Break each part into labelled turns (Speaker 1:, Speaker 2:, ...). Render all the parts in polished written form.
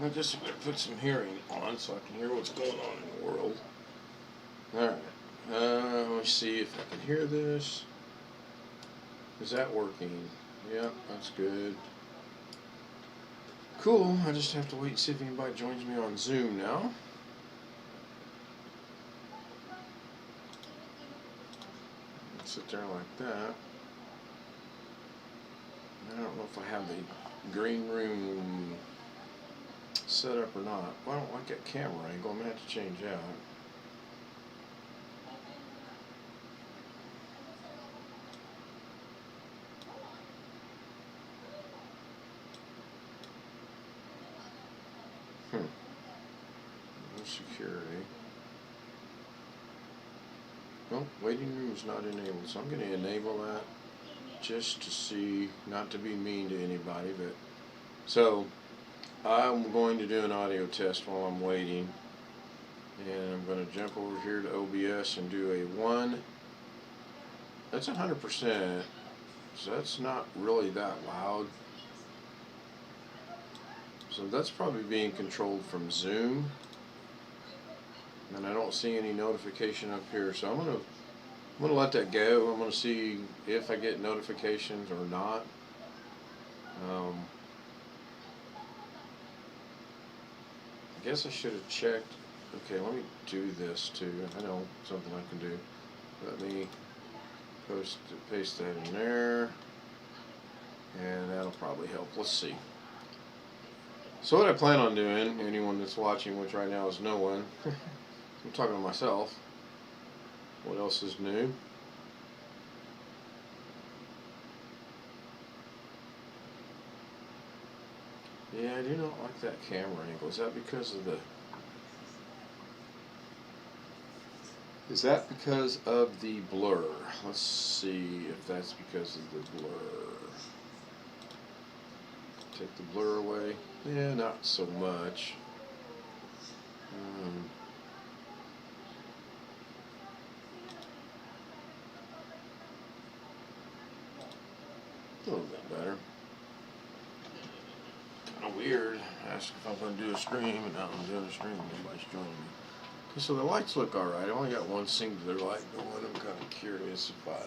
Speaker 1: I guess I'm going to put some hearing on so I can hear what's going on in the world. Alright. Let me see if I can hear this. Is that working? Yep, that's good. Cool. I just have to wait and see if anybody joins me on Zoom now. Sit there like that. I don't know if I have the green room set up or not. Well, I don't like that camera angle. I'm going to have to change that. No security. Well, waiting room is not enabled, so I'm going to enable that just to see, not to be mean to anybody, but so I'm going to do an audio test while I'm waiting, and I'm going to jump over here to OBS and do a 1. That's 100%, so that's not really that loud. So that's probably being controlled from Zoom. And I don't see any notification up here, so I'm gonna let that go. I'm gonna see if I get notifications or not. I guess I should have checked. Okay, let me do this too. I know something I can do. Let me paste that in there, and that'll probably help. Let's see. So what I plan on doing, anyone that's watching, which right now is no one. I'm talking to myself. What else is new? Yeah, I do not like that camera angle. Is that because of the... Is that because of the blur? Let's see if that's because of the blur. Take the blur away. Yeah, not so much. A little bit better. Kind of weird. Ask if I'm going to do a stream, and now I'm doing a stream. Nobody's joining me. Okay, so the lights look alright. I only got one singular light going. I'm kind of curious if I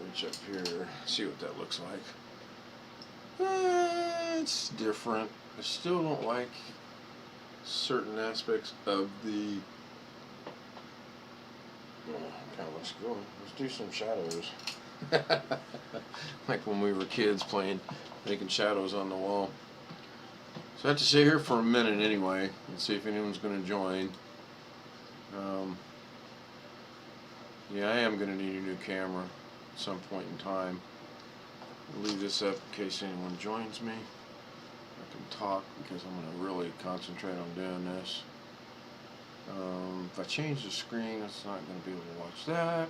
Speaker 1: reach up here, see what that looks like. It's different. I still don't like certain aspects of the... Oh, kind of looks cool. Let's do some shadows. Like when we were kids playing, making shadows on the wall. So I have to sit here for a minute anyway and see if anyone's going to join. Yeah, I am going to need a new camera at some point in time. I'll leave this up in case anyone joins me. I can talk because I'm going to really concentrate on doing this. If I change the screen, it's not going to be able to watch that.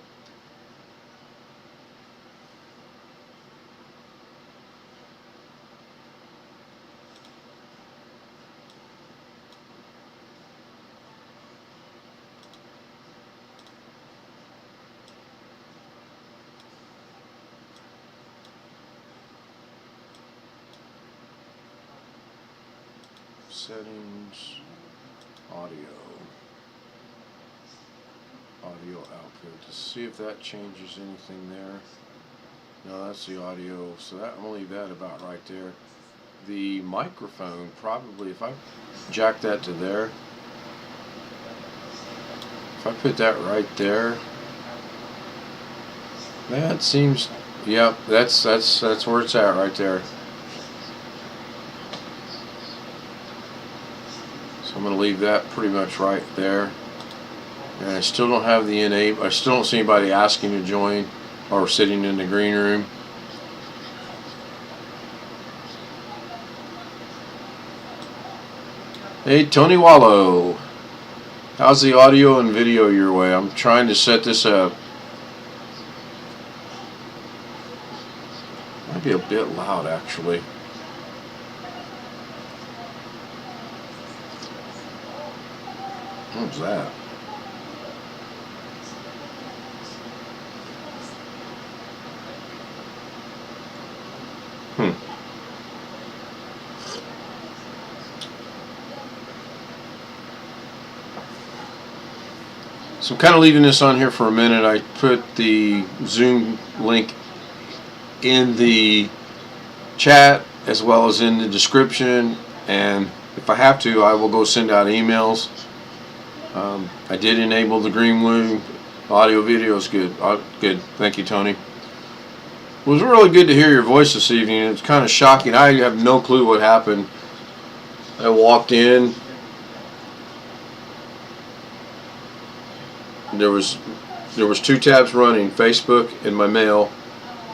Speaker 1: Settings, audio output, to see if that changes anything there. No, that's the audio, so that, I'm going to leave that about right there. The microphone, probably, if I jack that to there, if I put that right there, that seems, yep, that's where it's at right there. I'm going to leave that pretty much right there. And I still don't have the enable. I still don't see anybody asking to join or sitting in the green room. Hey, Tony Wallow. How's the audio and video your way? I'm trying to set this up. Might be a bit loud, actually. What was that? So I'm kind of leaving this on here for a minute. I put the Zoom link in the chat as well as in the description, and if I have to, I will go send out emails. I did enable the green room. Audio video is good. Good. Thank you, Tony. It was really good to hear your voice this evening. It's kind of shocking. I have no clue what happened. I walked in. There was 2 tabs running, Facebook and my mail,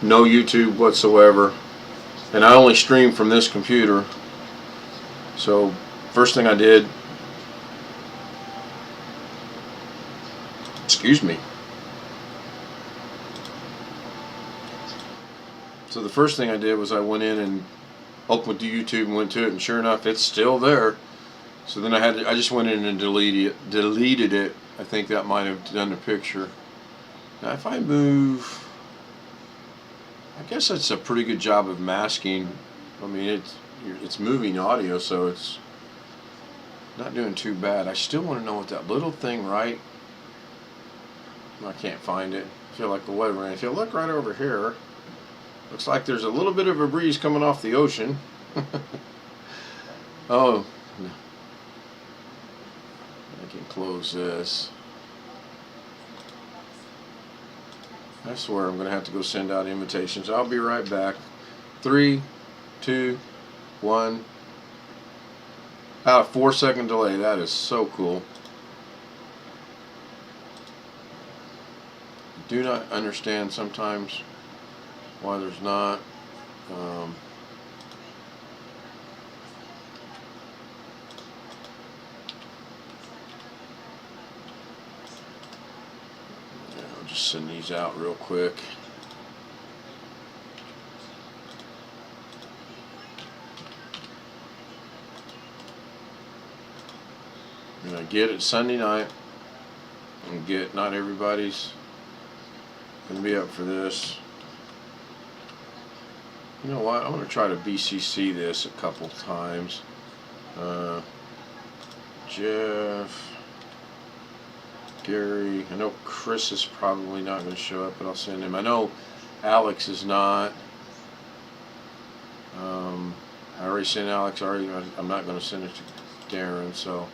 Speaker 1: no YouTube whatsoever, and I only stream from this computer. So first thing I did, excuse me. So the first thing I did was I went in and opened the YouTube and went to it, and sure enough, it's still there. So then I just went in and deleted it. I think that might have done the picture. Now if I move, I guess that's a pretty good job of masking. I mean, it's moving audio, so it's not doing too bad. I still want to know what that little thing right. I can't find it. I feel like the weather. If you look right over here, looks like there's a little bit of a breeze coming off the ocean. Oh, I can close this. I swear I'm going to have to go send out invitations. I'll be right back. 3, 2, 1. About a 4-second delay. That is so cool. I do not understand sometimes why there's not. I'll just send these out real quick. And I get it Sunday night. And get not everybody's gonna be up for this. You know what? I'm gonna try to BCC this a couple times. Jeff, Gary. I know Chris is probably not going to show up, but I'll send him. I know Alex is not. I already sent Alex. I'm not going to send it to Darren. So,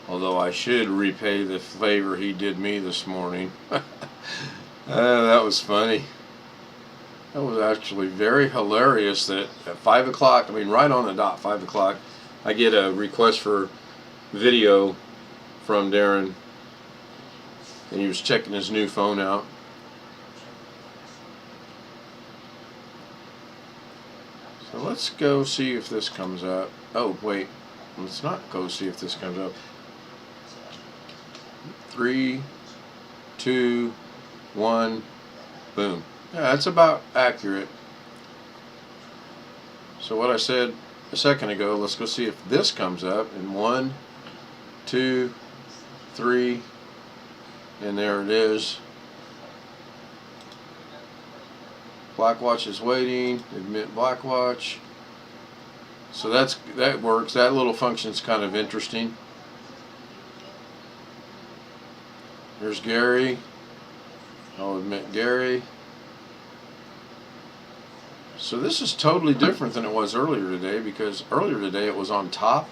Speaker 1: although I should repay the favor he did me this morning. That was funny. That was actually very hilarious. That at 5 o'clock, I mean, right on the dot, 5 o'clock, I get a request for video from Darren, and he was checking his new phone out. So let's go see if this comes up. Oh wait, let's not go see if this comes up. 3, 2, 1, boom. Yeah, that's about accurate. So what I said a second ago, let's go see if this comes up. And 1, 2, 3, and there it is. Blackwatch is waiting. Admit Blackwatch. So that works. That little function's kind of interesting. There's Gary. I'll admit Gary. So this is totally different than it was earlier today, because earlier today it was on top,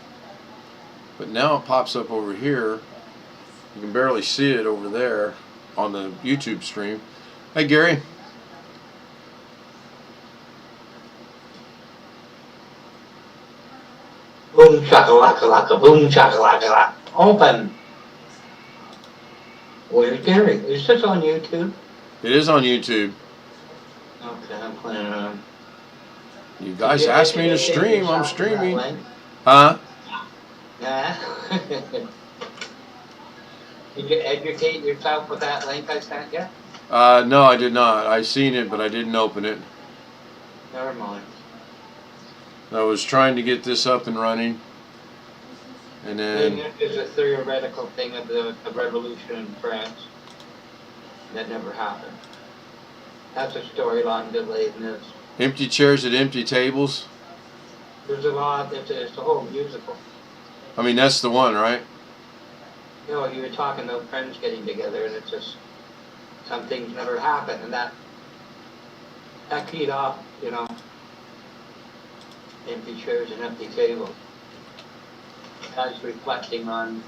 Speaker 1: but now it pops up over here. You can barely see it over there on the YouTube stream. Hey Gary.
Speaker 2: Boom shakalaka, boom shakalaka. Open. Where's Gary? Is this on YouTube?
Speaker 1: It is on YouTube.
Speaker 2: Okay, I'm planning on.
Speaker 1: You guys asked me to stream. I'm streaming. Huh?
Speaker 2: Nah. Did you educate yourself with that link I sent you?
Speaker 1: No, I did not. I seen it, but I didn't open it.
Speaker 2: Never mind.
Speaker 1: I was trying to get this up and running, and then
Speaker 2: There's a theoretical thing of the revolution in France that never happened. That's a storyline delayed in this.
Speaker 1: empty chairs at empty tables.
Speaker 2: There's a lot. It's a whole musical.
Speaker 1: I mean, that's the one, right?
Speaker 2: you know, you were talking about friends getting together, and it's just, some things never happen, and that keyed off, you know, empty chairs and empty tables. I was reflecting on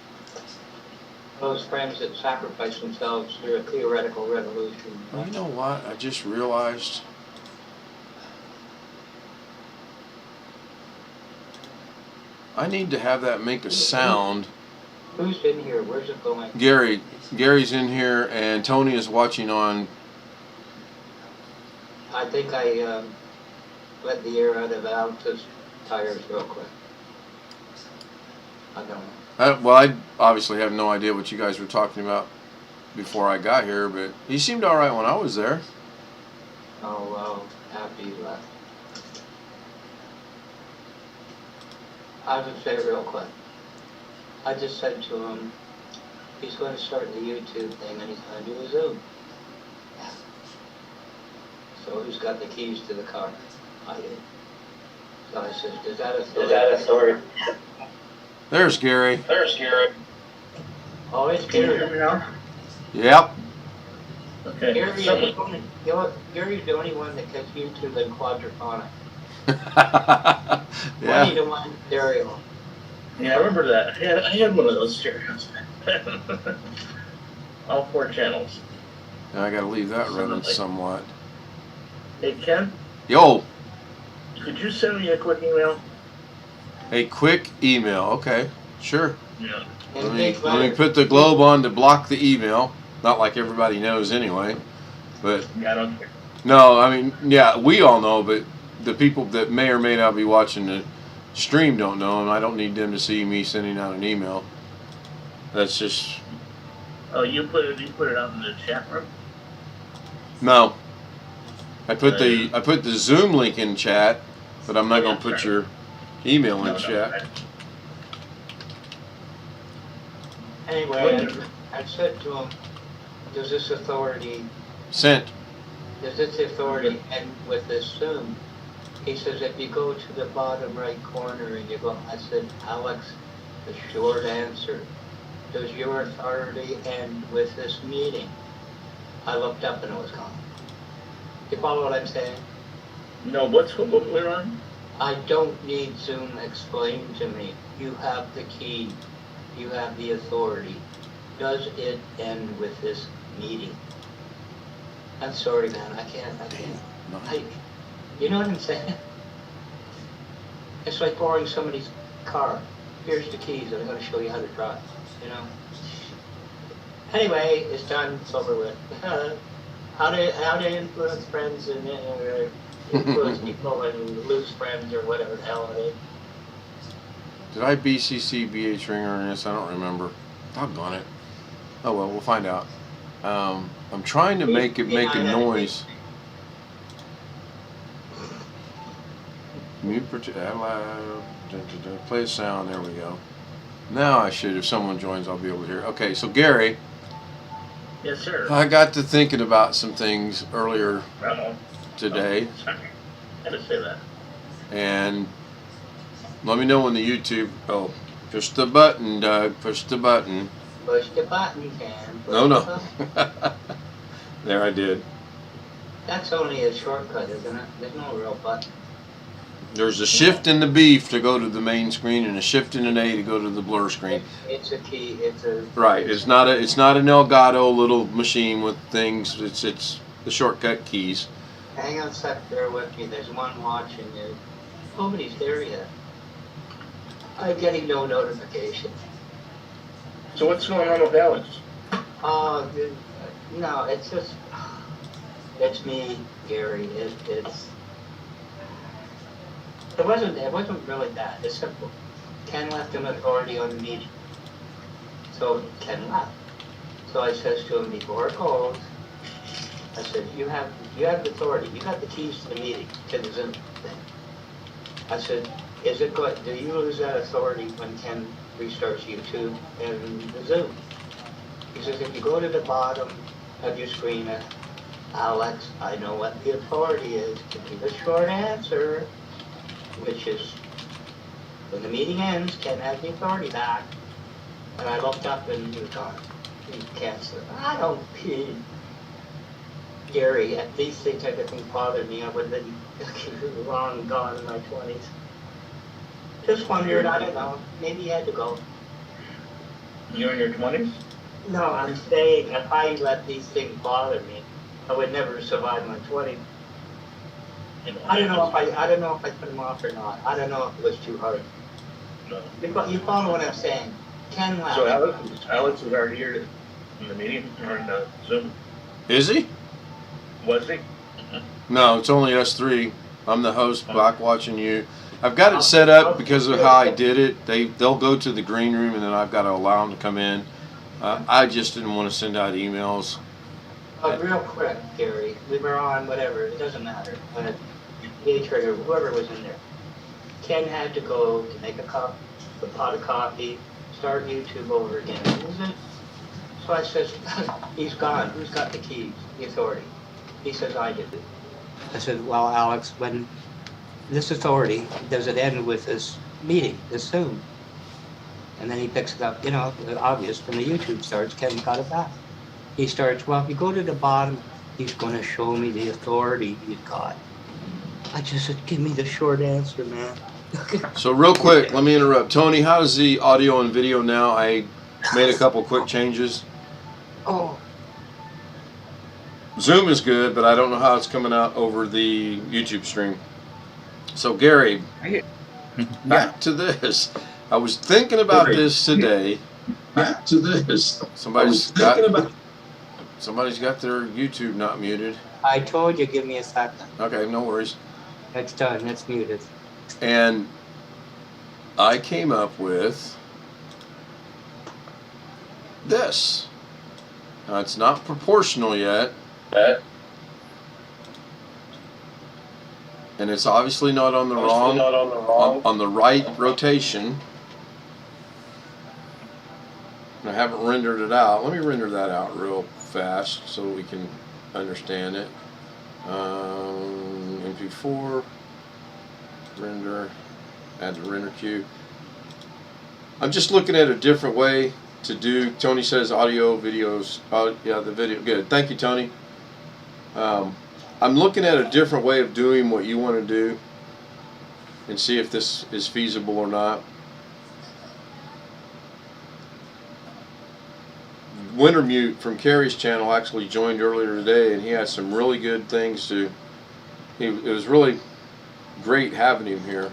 Speaker 2: those friends that sacrifice themselves through a theoretical revolution.
Speaker 1: Well, you know what? I just realized. I need to have that make a sound.
Speaker 2: Who's in here? Where's it going?
Speaker 1: Gary's in here, and Tony is watching on.
Speaker 2: I think I let the air out of Alex's tires real quick. I don't know.
Speaker 1: Well, I obviously have no idea what you guys were talking about before I got here, but he seemed all right when I was there.
Speaker 2: Oh, well, after you left. I'll just say real quick. I just said to him, he's going to start the YouTube thing and he's going to do a Zoom. So who's got the keys to the car? I did. So I said, is that authority?
Speaker 1: There's Gary.
Speaker 2: Oh, it's Gary.
Speaker 1: Yep.
Speaker 3: Okay.
Speaker 2: Gary's the only one that gets YouTube in quadraphonic.
Speaker 1: Yeah.
Speaker 2: 20-to-1 stereo.
Speaker 3: Yeah, I remember that. I had one of those stereos. All 4 channels.
Speaker 1: Now I gotta leave that running somewhat.
Speaker 3: Hey, Ken,
Speaker 1: Yo,
Speaker 3: could you send me a quick email?
Speaker 1: a quick email. Okay, sure.
Speaker 3: Yeah.
Speaker 1: Let me put the globe on to block the email. Not like everybody knows anyway, but
Speaker 3: Yeah, I don't care.
Speaker 1: no, I mean, yeah, we all know, but the people that may or may not be watching the stream don't know, and I don't need them to see me sending out an email. That's just
Speaker 3: Oh, you put it out in the chat room?
Speaker 1: no. I put the Zoom link in chat, but I'm not gonna put your email in chat.
Speaker 2: Anyway, I said to him, does this authority
Speaker 1: Sent.
Speaker 2: end with this Zoom? He says, if you go to the bottom right corner and you go, I said, Alex, the short answer, does your authority end with this meeting? I looked up and it was gone. You follow what I'm saying?
Speaker 3: No, what we're on?
Speaker 2: I don't need Zoom explained to me. You have the key. You have the authority. Does it end with this meeting? I'm sorry, man. I can't. You know what I'm saying? It's like borrowing somebody's car. Here's the keys, and I'm going to show you how to drive. You know. Anyway, it's done. It's over with. How to influence friends and influence people and lose friends or whatever the hell it is.
Speaker 1: Did I BCC BH Ringer in this? I don't remember. Doggone it. Oh well, we'll find out. I'm trying to make a noise. Mute play a sound. There we go. Now I should, if someone joins, I'll be able to hear. Okay, so Gary.
Speaker 3: Yes, sir.
Speaker 1: I got to thinking about some things earlier today.
Speaker 3: Oh, sorry. I had to say that.
Speaker 1: And let me know when the YouTube. Oh, push the button, Doug. Push the button.
Speaker 2: Push the button, Cam.
Speaker 1: No. There, I did.
Speaker 2: That's only a shortcut, isn't it? There's no real button.
Speaker 1: There's a shift in the beef to go to the main screen, and a shift in an A to go to the blur screen.
Speaker 2: It's a key. It's a
Speaker 1: right. It's not an Elgato little machine with things. It's the shortcut keys.
Speaker 2: Hang on a sec there with me. There's one watching you. Nobody's there yet. I'm getting no notification.
Speaker 3: So what's going on with Alex?
Speaker 2: No, it's just, it's me, Gary. It wasn't really that. It's simple. Ken left him authority on the meeting. So Ken left. So I says to him before it goes, I said, you have the authority. You got the keys to the meeting, to the Zoom thing. I said, is it good? Do you lose that authority when Ken restarts YouTube and the Zoom? He says, if you go to the bottom of your screen, Alex, I know what the authority is. Give me the short answer, which is when the meeting ends, Ken has the authority back. And I looked up and he was gone. He canceled. I don't pee. Gary, if these things type of things bothered me, I would have been long gone in my 20s. Just wondered, I don't know. Maybe he had to go.
Speaker 3: You're in your 20s?
Speaker 2: No, I'm saying if I let these things bother me, I would never survive my 20s. I don't know if I put him off or not. I don't know if it was too hard.
Speaker 3: No.
Speaker 2: You follow what I'm saying? Ken left.
Speaker 3: So Alex was already here in the meeting or in the Zoom.
Speaker 1: Is he?
Speaker 3: Was he?
Speaker 1: No, it's only us three. I'm the host, back watching you. I've got it set up because of how I did it. They'll go to the green room, and then I've got to allow them to come in. I just didn't want to send out emails.
Speaker 2: Real quick, Gary, we were on whatever, it doesn't matter. When H.R. or whoever was in there. Ken had to go to make a pot of coffee, start YouTube over again. So I says, he's gone. Who's got the keys, the authority? He says, I did. I said, well, Alex, when this authority, does it end with this meeting, this Zoom? And then he picks it up, obvious, when the YouTube starts, Ken got it back. He starts, well, if you go to the bottom, he's going to show me the authority he's got. I just said, give me the short answer, man.
Speaker 1: So real quick, let me interrupt. Tony, how is the audio and video now? I made a couple quick changes.
Speaker 2: Oh.
Speaker 1: Zoom is good, but I don't know how it's coming out over the YouTube stream. So Gary, back to this. I was thinking about this today.
Speaker 4: Back to this.
Speaker 1: Somebody's got their YouTube not muted.
Speaker 2: I told you, give me a second.
Speaker 1: Okay, no worries.
Speaker 2: It's done. It's muted.
Speaker 1: And I came up with this. Now, it's not proportional yet. And it's obviously not on the on the right rotation. And I haven't rendered it out. Let me render that out real fast so we can understand it. MP4 render, add the render queue. I'm just looking at a different way to do. Tony says audio, videos. Yeah, the video. Good. Thank you, Tony. I'm looking at a different way of doing what you want to do and see if this is feasible or not. Wintermute from Carrie's channel actually joined earlier today, and he had some really good things to. It was really great having him here.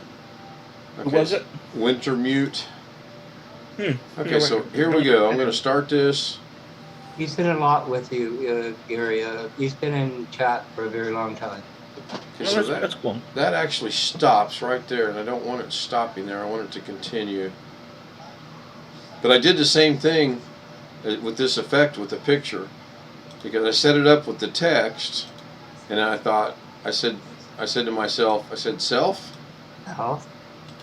Speaker 1: Okay,
Speaker 3: Who was it?
Speaker 1: Wintermute. Okay, so here we go. I'm going to start this.
Speaker 2: He's been a lot with you, Gary. He's been in chat for a very long time.
Speaker 1: Okay, so
Speaker 3: That's cool.
Speaker 1: that actually stops right there, and I don't want it stopping there. I want it to continue. But I did the same thing with this effect with the picture, because I set it up with the text, and I thought, I said to myself, I said, self?
Speaker 2: Oh.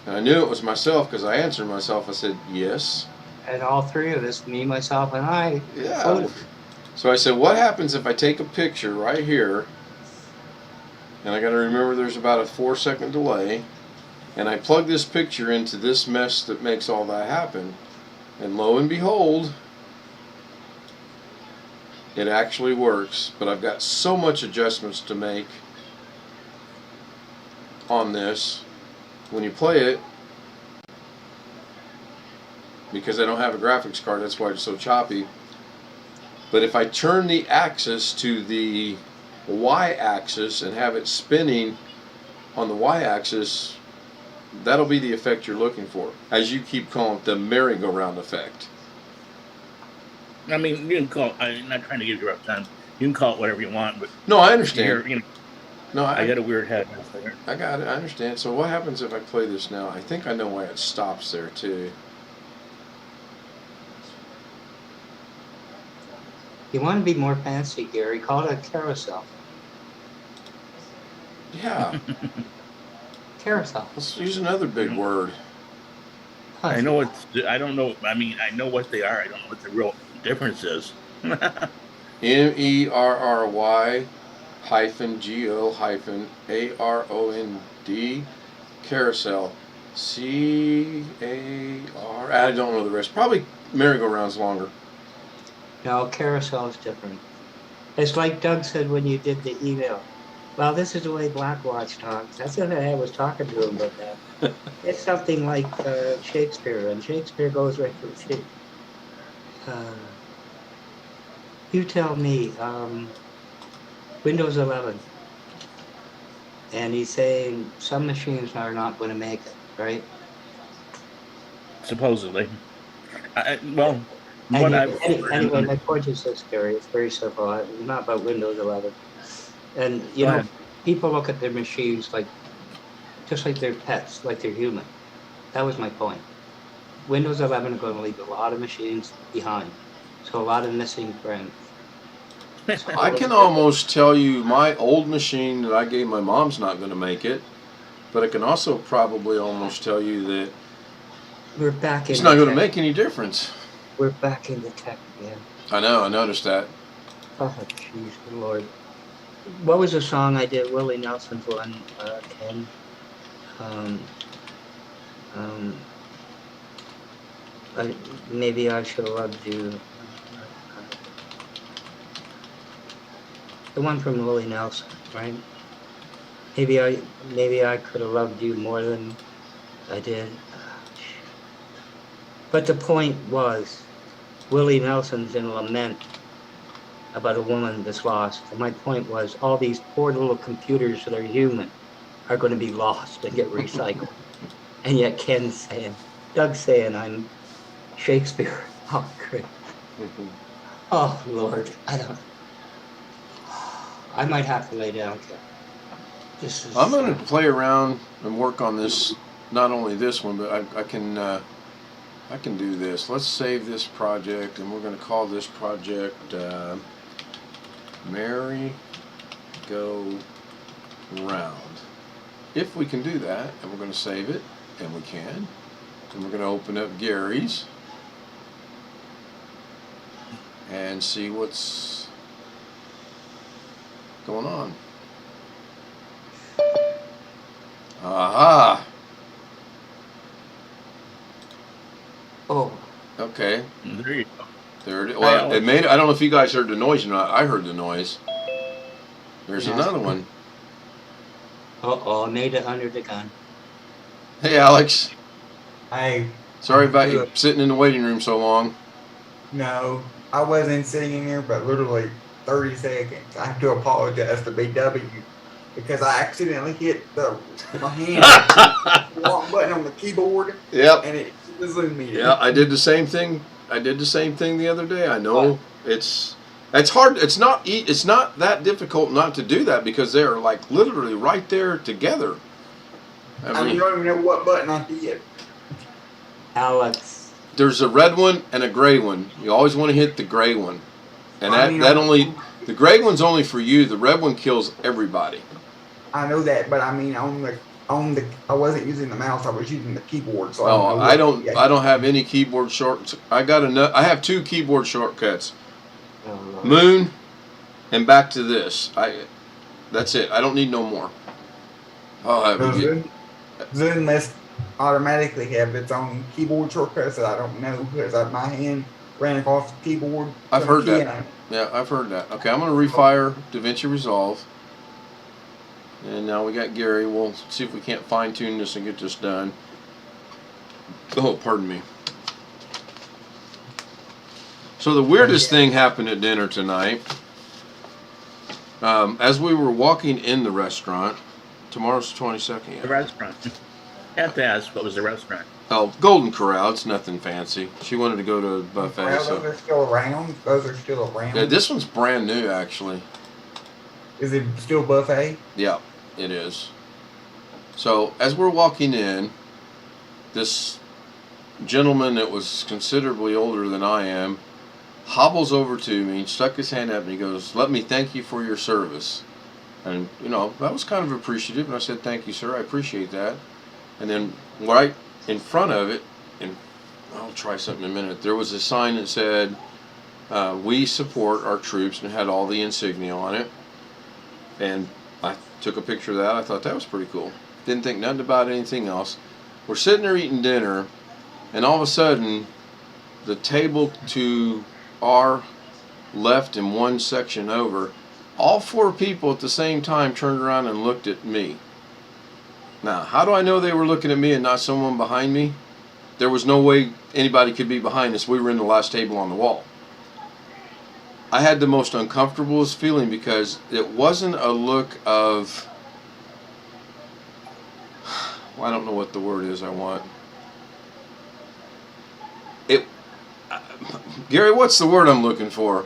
Speaker 1: And I knew it was myself because I answered myself. I said, yes.
Speaker 2: And all three of us, me, myself, and I.
Speaker 1: Yeah. So I said, what happens if I take a picture right here, and I got to remember there's about a 4-second delay, and I plug this picture into this mesh that makes all that happen, and lo and behold, it actually works. But I've got so much adjustments to make on this. When you play it, because I don't have a graphics card, that's why it's so choppy. But if I turn the axis to the y-axis and have it spinning on the y-axis, that'll be the effect you're looking for, as you keep calling it, the merry-go-round effect.
Speaker 3: I mean, you can call. I'm not trying to give you a rough time. You can call it whatever you want, but
Speaker 1: No, I understand. No,
Speaker 3: I got a weird head.
Speaker 1: I got it. I understand. So what happens if I play this now? I think I know why it stops there too.
Speaker 2: You want to be more fancy, Gary? Call it a carousel.
Speaker 1: Yeah.
Speaker 2: Carousel.
Speaker 1: Let's use another big word.
Speaker 3: I know what. I don't know. I mean, I know what they are. I don't know what the real difference is.
Speaker 1: MERRY-GO-AROND carousel. CAR. I don't know the rest. Probably merry-go-round's longer.
Speaker 2: No, carousel is different. It's like Doug said when you did the email. Well, this is the way Blackwatch talks. That's what I was talking to him about that. It's something like Shakespeare, and Shakespeare goes right for the shit. You tell me, Windows 11, and he's saying some machines are not going to make it, right?
Speaker 3: Supposedly. Well, what
Speaker 2: Anyway, my point is this, Gary. It's very simple. It's not about Windows 11. And, you know, people look at their machines like, just like they're pets, like they're human. That was my point. Windows 11 are going to leave a lot of machines behind. So a lot of missing friends. So
Speaker 1: I can almost tell you my old machine that I gave my mom's not going to make it, but I can also probably almost tell you that
Speaker 2: we're back in
Speaker 1: it's not going to make any difference.
Speaker 2: We're back in the tech again.
Speaker 1: I know, I noticed that.
Speaker 2: Oh, jeez, Lord. What was the song I did? Willie Nelson's one, Ken. Maybe I should have loved you. The one from Willie Nelson, right? Maybe I could have loved you more than I did. But the point was, Willie Nelson's in lament about a woman that's lost. And my point was, all these poor little computers that are human are going to be lost and get recycled. And yet Ken's saying, Doug's saying I'm Shakespeare. Oh, great. Oh, Lord, I might have to lay down, Ken.
Speaker 1: I'm going to play around and work on this, not only this one, but I can do this. Let's save this project, and we're going to call this project Merry Go Round. If we can do that, and we're going to save it, and we can, and we're going to open up Gary's and see what's going on. Aha!
Speaker 2: Oh.
Speaker 1: Okay.
Speaker 3: There you go.
Speaker 1: There it is. Well, it made. I don't know if you guys heard the noise or not. I heard the noise. There's another one.
Speaker 2: I made it under the gun.
Speaker 1: Hey, Alex.
Speaker 5: Hey.
Speaker 1: Sorry about you sitting in the waiting room so long.
Speaker 5: No, I wasn't sitting in here, but literally 30 seconds. I have to apologize to BW because I accidentally hit my hand the wrong button on the keyboard.
Speaker 1: Yep.
Speaker 5: And it zoomed me.
Speaker 1: Yeah, I did the same thing. The other day. I know it's hard. It's not that difficult not to do that because they're like literally right there together.
Speaker 5: I mean, you don't even know what button I hit.
Speaker 2: Alex.
Speaker 1: There's a red one and a gray one. You always want to hit the gray one, and the gray one's only for you. The red one kills everybody.
Speaker 5: I know that, but I mean I wasn't using the mouse. I was using the keyboard. So
Speaker 1: I don't have any keyboard shortcuts. I have two keyboard shortcuts. Moon and back to this. That's it. I don't need no more.
Speaker 5: Zoom must automatically have its own keyboard shortcuts that I don't know because my hand ran across the keyboard.
Speaker 1: I've heard that. Yeah, I've heard that. Okay, I'm going to refire Davinci Resolve. And now we got Gary. We'll see if we can't fine tune this and get this done. Oh, pardon me. So the weirdest thing happened at dinner tonight. As we were walking in the restaurant, tomorrow's the 22nd.
Speaker 3: The restaurant. I have to ask, what was the restaurant?
Speaker 1: Oh, Golden Corral. It's nothing fancy. She wanted to go to a buffet.
Speaker 5: Those are still around? Those are still around?
Speaker 1: Yeah, this one's brand new, actually.
Speaker 5: Is it still buffet?
Speaker 1: Yeah, it is. So, as we're walking in, this gentleman that was considerably older than I am hobbles over to me, stuck his hand up, and he goes, "Let me thank you for your service." And, I was kind of appreciative, and I said, "Thank you, sir. I appreciate that." And then right in front of it, and I'll try something in a minute, there was a sign that said, "We support our troops," and it had all the insignia on it. And I took a picture of that. I thought that was pretty cool. Didn't think nothing about anything else. We're sitting there eating dinner, and all of a sudden, the table to our left and one section over, all 4 people at the same time turned around and looked at me. Now, how do I know they were looking at me and not someone behind me? There was no way anybody could be behind us. We were in the last table on the wall. I had the most uncomfortablest feeling because it wasn't a look of, well, I don't know what the word is I want. Gary, what's the word I'm looking for?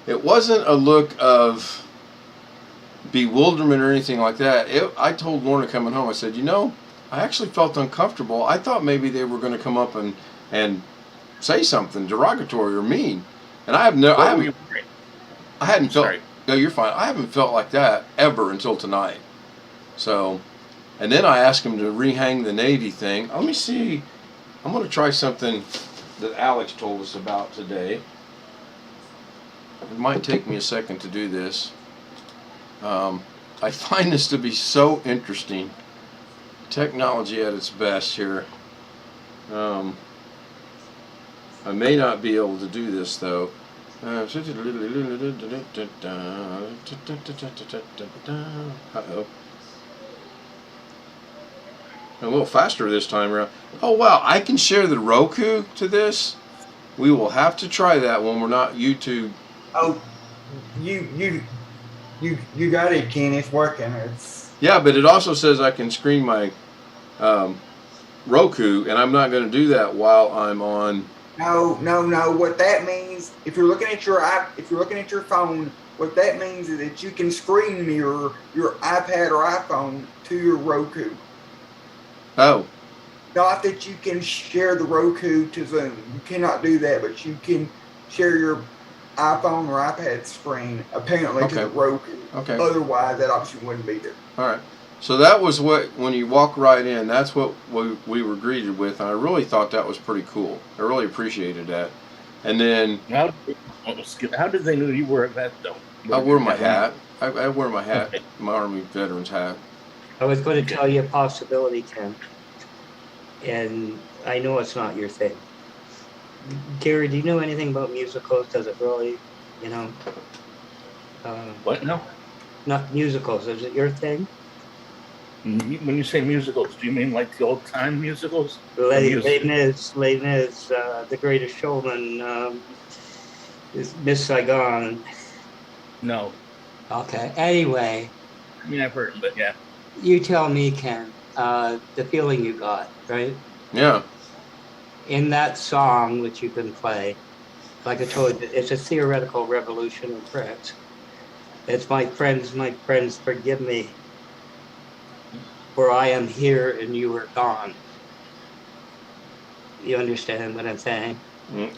Speaker 1: It wasn't a look of bewilderment or anything like that. I told Lorna coming home, I said, I actually felt uncomfortable. I thought maybe they were going to come up and say something derogatory or mean. And I hadn't felt.
Speaker 3: Sorry.
Speaker 1: No, you're fine. I haven't felt like that ever until tonight. So, and then I asked him to rehang the Navy thing. Let me see. I'm going to try something that Alex told us about today. It might take me a second to do this. I find this to be so interesting. Technology at its best here. I may not be able to do this though. Uh-oh. A little faster this time around. Oh wow, I can share the Roku to this. We will have to try that when we're not YouTube.
Speaker 5: Oh, you got it, Ken. It's working.
Speaker 1: Yeah, but it also says I can screen my Roku, and I'm not going to do that while I'm on.
Speaker 5: No. What that means, if you're looking at your phone, what that means is that you can screen mirror your iPad or iPhone to your Roku.
Speaker 1: Oh.
Speaker 5: Not that you can share the Roku to Zoom. You cannot do that, but you can share your iPhone or iPad screen apparently to the Roku.
Speaker 1: Okay.
Speaker 5: Otherwise, that option wouldn't be there.
Speaker 1: All right. So that was when you walk right in, that's what we were greeted with, and I really thought that was pretty cool. I really appreciated that. And then
Speaker 3: how did they know you wore that though?
Speaker 1: I wear my hat. I wear my hat, my Army veteran's hat.
Speaker 2: I was going to tell you a possibility, Ken, and I know it's not your thing. Gary, do you know anything about musicals? Does it really,
Speaker 3: what? No.
Speaker 2: Not musicals. Is it your thing?
Speaker 3: When you say musicals, do you mean like the old time musicals?
Speaker 2: Les Mis, The Greatest Showman, Miss Saigon.
Speaker 3: No.
Speaker 2: Okay. Anyway.
Speaker 3: I mean, I've heard, but yeah.
Speaker 2: You tell me, Ken, the feeling you got, right?
Speaker 1: Yeah.
Speaker 2: In that song, which you can play, like I told you, it's a theoretical revolution in France. It's my friends, forgive me, for I am here and you are gone. You understand what I'm saying?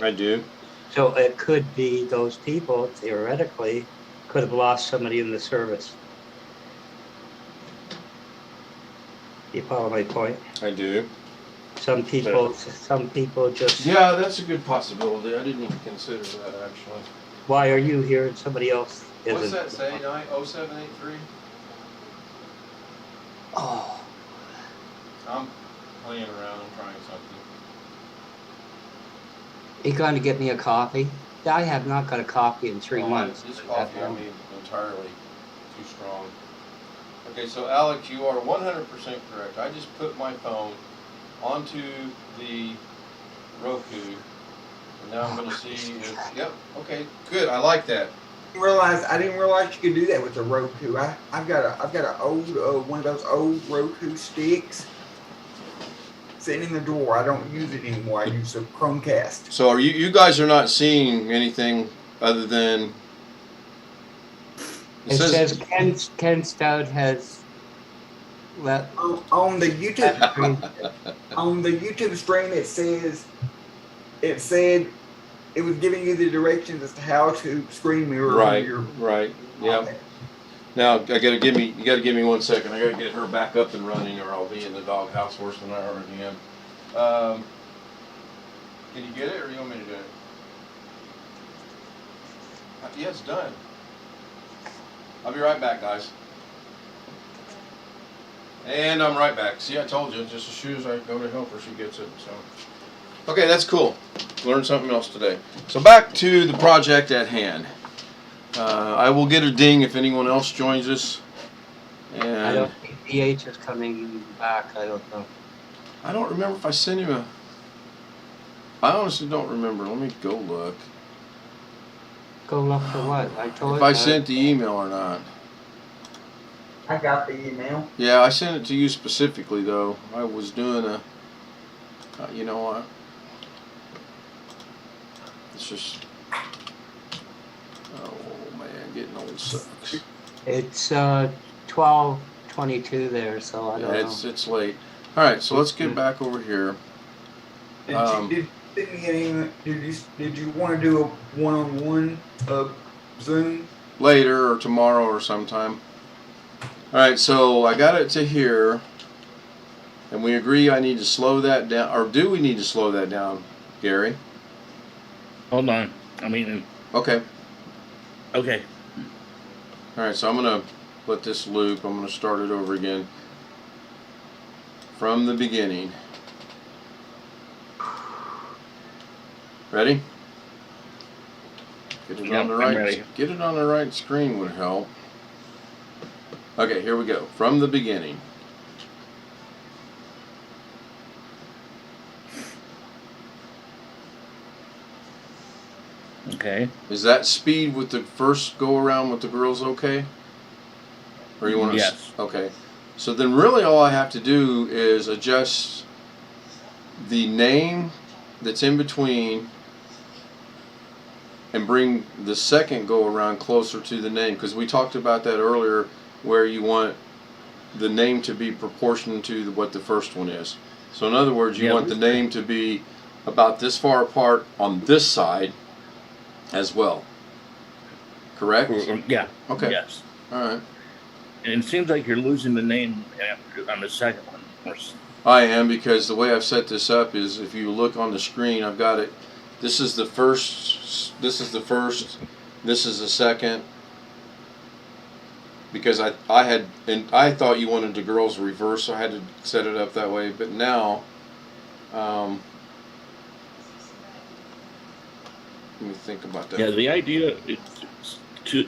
Speaker 1: I do.
Speaker 2: So it could be those people, theoretically, could have lost somebody in the service. You follow my point?
Speaker 1: I do.
Speaker 2: Some people just...
Speaker 1: Yeah, that's a good possibility. I didn't even consider that, actually.
Speaker 2: Why are you here and somebody else isn't?
Speaker 1: What's that say, 0783?
Speaker 2: Oh.
Speaker 1: I'm playing around. I'm trying something.
Speaker 2: You going to get me a coffee? I have not got a coffee in 3 months.
Speaker 1: This coffee, I mean, entirely too strong. Okay, so Alex, you are 100% correct. I just put my phone onto the Roku, and now I'm going to see if, yep, okay, good, I like that.
Speaker 5: I didn't realize you could do that with the Roku. I've got an old one of those old Roku sticks sitting in the drawer. I don't use it anymore. I use a Chromecast.
Speaker 1: So you guys are not seeing anything other than
Speaker 2: it says Ken Stout has left
Speaker 5: on the YouTube stream. It said it was giving you the directions as to how to screen mirror.
Speaker 1: Right. Yeah. Now you got to give me 1 second. I got to get her back up and running, or I'll be in the doghouse worse than I already am. Can you get it, or do you want me to do it? Yeah, it's done. I'll be right back, guys. And I'm right back. See, I told you, just as soon as I go to help her, she gets it. So, Okay, that's cool. Learned something else today. So back to the project at hand. I will get a ding if anyone else joins us.
Speaker 2: I
Speaker 1: And
Speaker 2: don't think DH is coming back. I don't know.
Speaker 1: I don't remember if I sent him a. I honestly don't remember. Let me go look.
Speaker 2: Go look for what? I told
Speaker 1: If I sent the email or not.
Speaker 5: I got the email.
Speaker 1: Yeah, I sent it to you specifically though. I was doing a. You know what? It's just. Oh man, getting old sucks.
Speaker 2: It's 12:22 there, so I don't know.
Speaker 1: It's late. All right, so let's get back over here.
Speaker 5: Did you want to do a one-on-one Zoom?
Speaker 1: Later or tomorrow or sometime. All right, so I got it to here, and we agree I need to slow that down, or do we need to slow that down, Gary?
Speaker 3: Hold on. I mean,
Speaker 1: Okay.
Speaker 3: okay.
Speaker 1: All right, so I'm gonna let this loop. I'm gonna start it over again from the beginning. Ready? Get it on the
Speaker 3: I'm
Speaker 1: right.
Speaker 3: ready.
Speaker 1: Get it on the right screen would help. Okay, here we go. From the beginning.
Speaker 3: Okay.
Speaker 1: Is that speed with the first go around with the girls okay? Or you want to?
Speaker 3: Yes.
Speaker 1: Okay. So then, really, all I have to do is adjust the name that's in between and bring the second go around closer to the name, because we talked about that earlier, where you want the name to be proportional to what the first one is. So in other words, you want the name to be about this far apart on this side as well. Correct?
Speaker 3: Yeah.
Speaker 1: Okay.
Speaker 3: Yes.
Speaker 1: All right.
Speaker 3: And it seems like you're losing the name on the second one.
Speaker 1: I am, because the way I've set this up is, if you look on the screen, I've got it. This is the first. This is the first. This is the second. Because I thought you wanted the girls reverse, so I had to set it up that way. But now, let me think about that.
Speaker 3: Yeah, the idea is two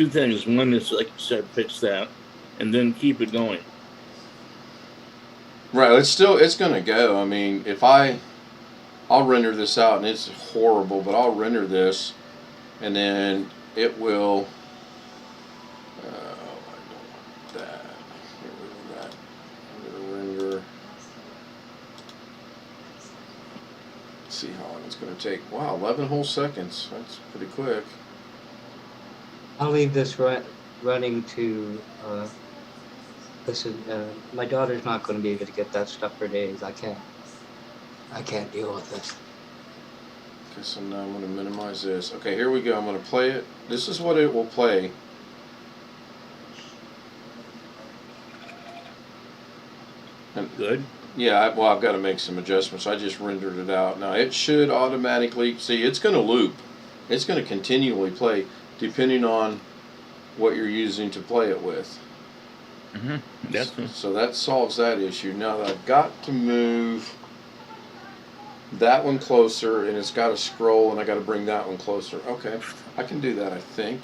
Speaker 3: things. One is, like you said, fix that, and then keep it going.
Speaker 1: Right. It's gonna go. I mean, I'll render this out, and it's horrible, but I'll render this, and then it will. I don't want that. Get rid of that. I'm gonna render. Let's see how long it's gonna take. Wow, 11 whole seconds. That's pretty quick.
Speaker 2: I'll leave this running to. Listen, my daughter's not going to be able to get that stuff for days. I can't deal with this.
Speaker 1: Okay, so now I'm going to minimize this. Okay, here we go. I'm going to play it. This is what it will play. And
Speaker 3: Good.
Speaker 1: yeah, I've got to make some adjustments. I just rendered it out. Now, it should automatically, see, it's going to loop. It's going to continually play, depending on what you're using to play it with.
Speaker 3: Mm-hmm. Yes.
Speaker 1: So that solves that issue. Now I've got to move that one closer, and it's got to scroll, and I got to bring that one closer. Okay, I can do that, I think.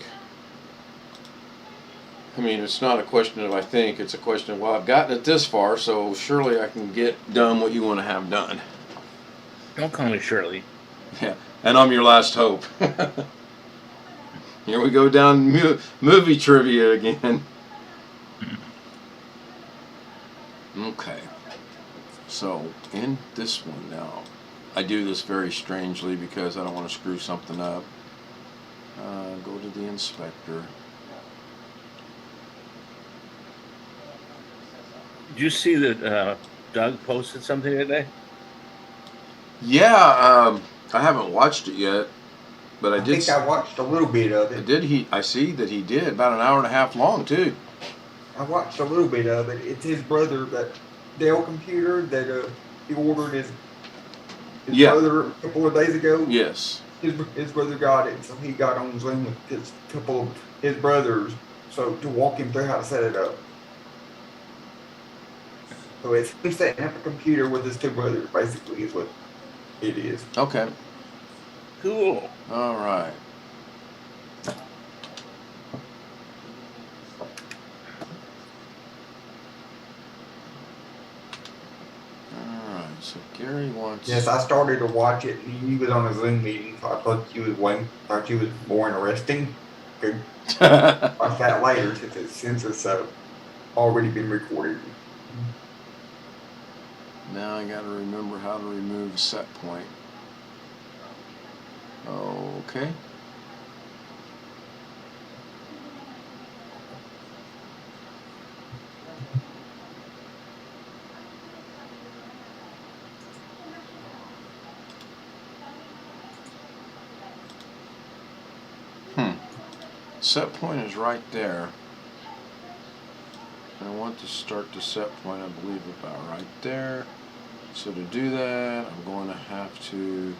Speaker 1: I mean, it's not a question of I think, it's a question of, well, I've gotten it this far, so surely I can get done what you want to have done.
Speaker 3: Don't call me Shirley.
Speaker 1: Yeah, and I'm your last hope. Here we go down movie trivia again. Okay, so in this one now, I do this very strangely because I don't want to screw something up. Go to the inspector.
Speaker 3: Did you see that Doug posted something today?
Speaker 1: Yeah, I haven't watched it yet, but I did.
Speaker 5: think I watched a little bit of it.
Speaker 1: I see that he did, about an hour and a half long too.
Speaker 5: I watched a little bit of it. It's his brother, that Dell computer that he ordered his brother a couple of days ago.
Speaker 1: Yes.
Speaker 5: His brother got it, so he got on Zoom with his couple of his brothers, so to walk him through how to set it up. So it's him setting up a computer with his two brothers, basically, is what It is.
Speaker 1: Okay.
Speaker 3: Cool.
Speaker 1: All right. Alright, so Gary wants.
Speaker 5: Yes, I started to watch it, and you was on a Zoom meeting, so I thought you was thought you was more interesting. Could watch that later since it's already been recorded.
Speaker 1: Now I gotta remember how to remove set point. Okay. Set point is right there. And I want to start the set point, I believe, about right there. So to do that, I'm going to have to.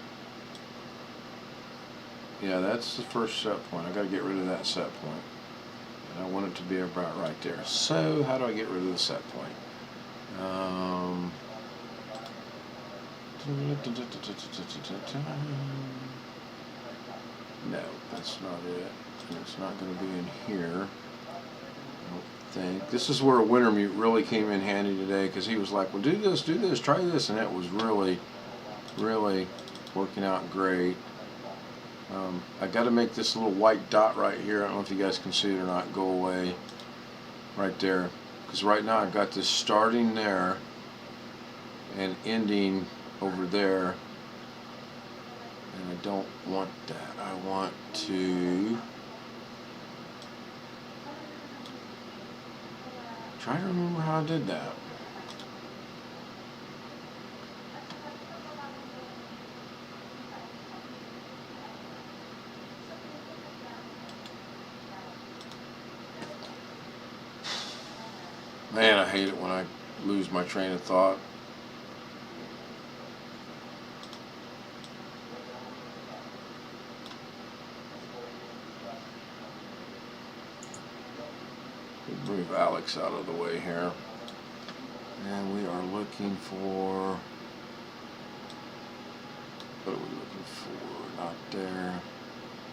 Speaker 1: Yeah, that's the first set point. I got to get rid of that set point. And I want it to be about right there. So how do I get rid of the set point? No, that's not it. And it's not going to be in here. I don't think. This is where Wintermute really came in handy today, because he was like, well, do this, try this. And it was really, really working out great. I got to make this little white dot right here. I don't know if you guys can see it or not. Go away right there. Because right now I've got this starting there and ending over there. And I don't want that. I want to try to remember how I did that. Man, I hate it when I lose my train of thought. Move Alex out of the way here. And we are looking for. What are we looking for? Not there.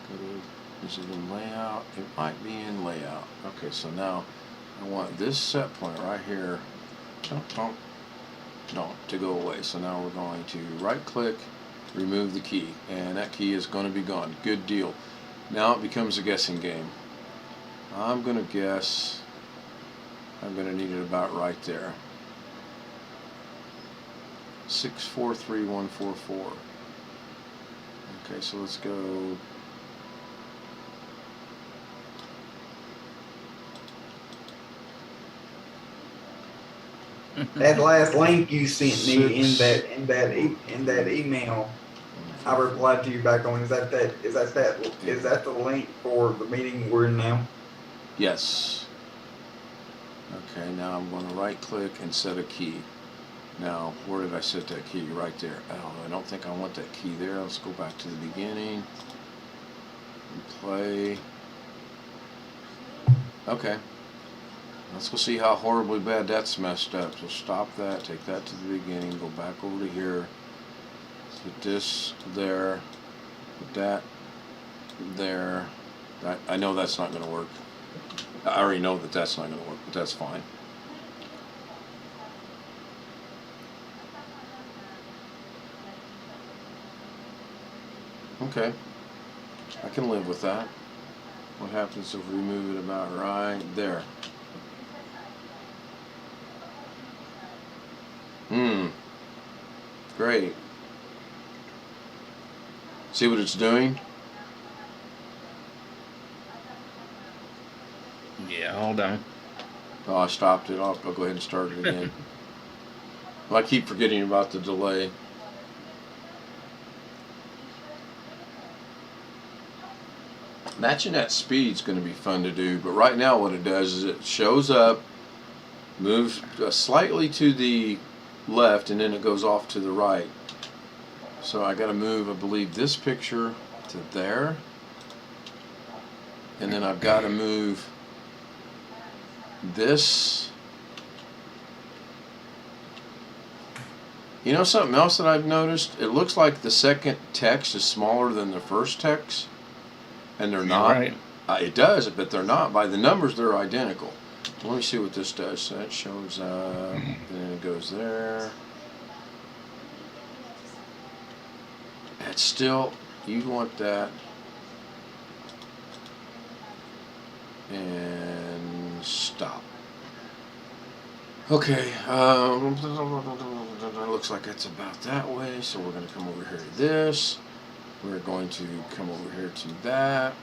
Speaker 1: Go to, is it in layout? It might be in layout. Okay, so now I want this set point right here to go away. So now we're going to right click, remove the key, and that key is going to be gone. Good deal. Now it becomes a guessing game. I'm going to guess I'm going to need it about right there. 643144. Okay, so let's go.
Speaker 5: That last link you sent me in that email, I replied to you back on. Is that the link for the meeting we're in now?
Speaker 1: Yes. Okay, now I'm going to right click and set a key. Now, where did I set that key? Right there. Oh, I don't think I want that key there. Let's go back to the beginning and play. Okay. Let's go see how horribly bad that's messed up. So stop that, take that to the beginning, go back over to here, put this there, put that there. I know that's not going to work. I already know that that's not going to work, but that's fine. Okay, I can live with that. What happens if we move it about right there? Great. See what it's doing?
Speaker 3: Yeah, hold on.
Speaker 1: Oh, I stopped it. I'll go ahead and start it again. Well, I keep forgetting about the delay. Matching that speed is going to be fun to do, but right now what it does is it shows up, moves slightly to the left, and then it goes off to the right. So I got to move, I believe, this picture to there, and then I've got to move this You know something else that I've noticed? It looks like the second text is smaller than the first text, and they're
Speaker 3: You're
Speaker 1: not.
Speaker 3: right.
Speaker 1: It does, but they're not. By the numbers, they're identical. Let me see what this does. So that shows up, then it goes there. It's still, you want that. And stop. Okay, looks like it's about that way, so we're going to come over here to this. We're going to come over here to that.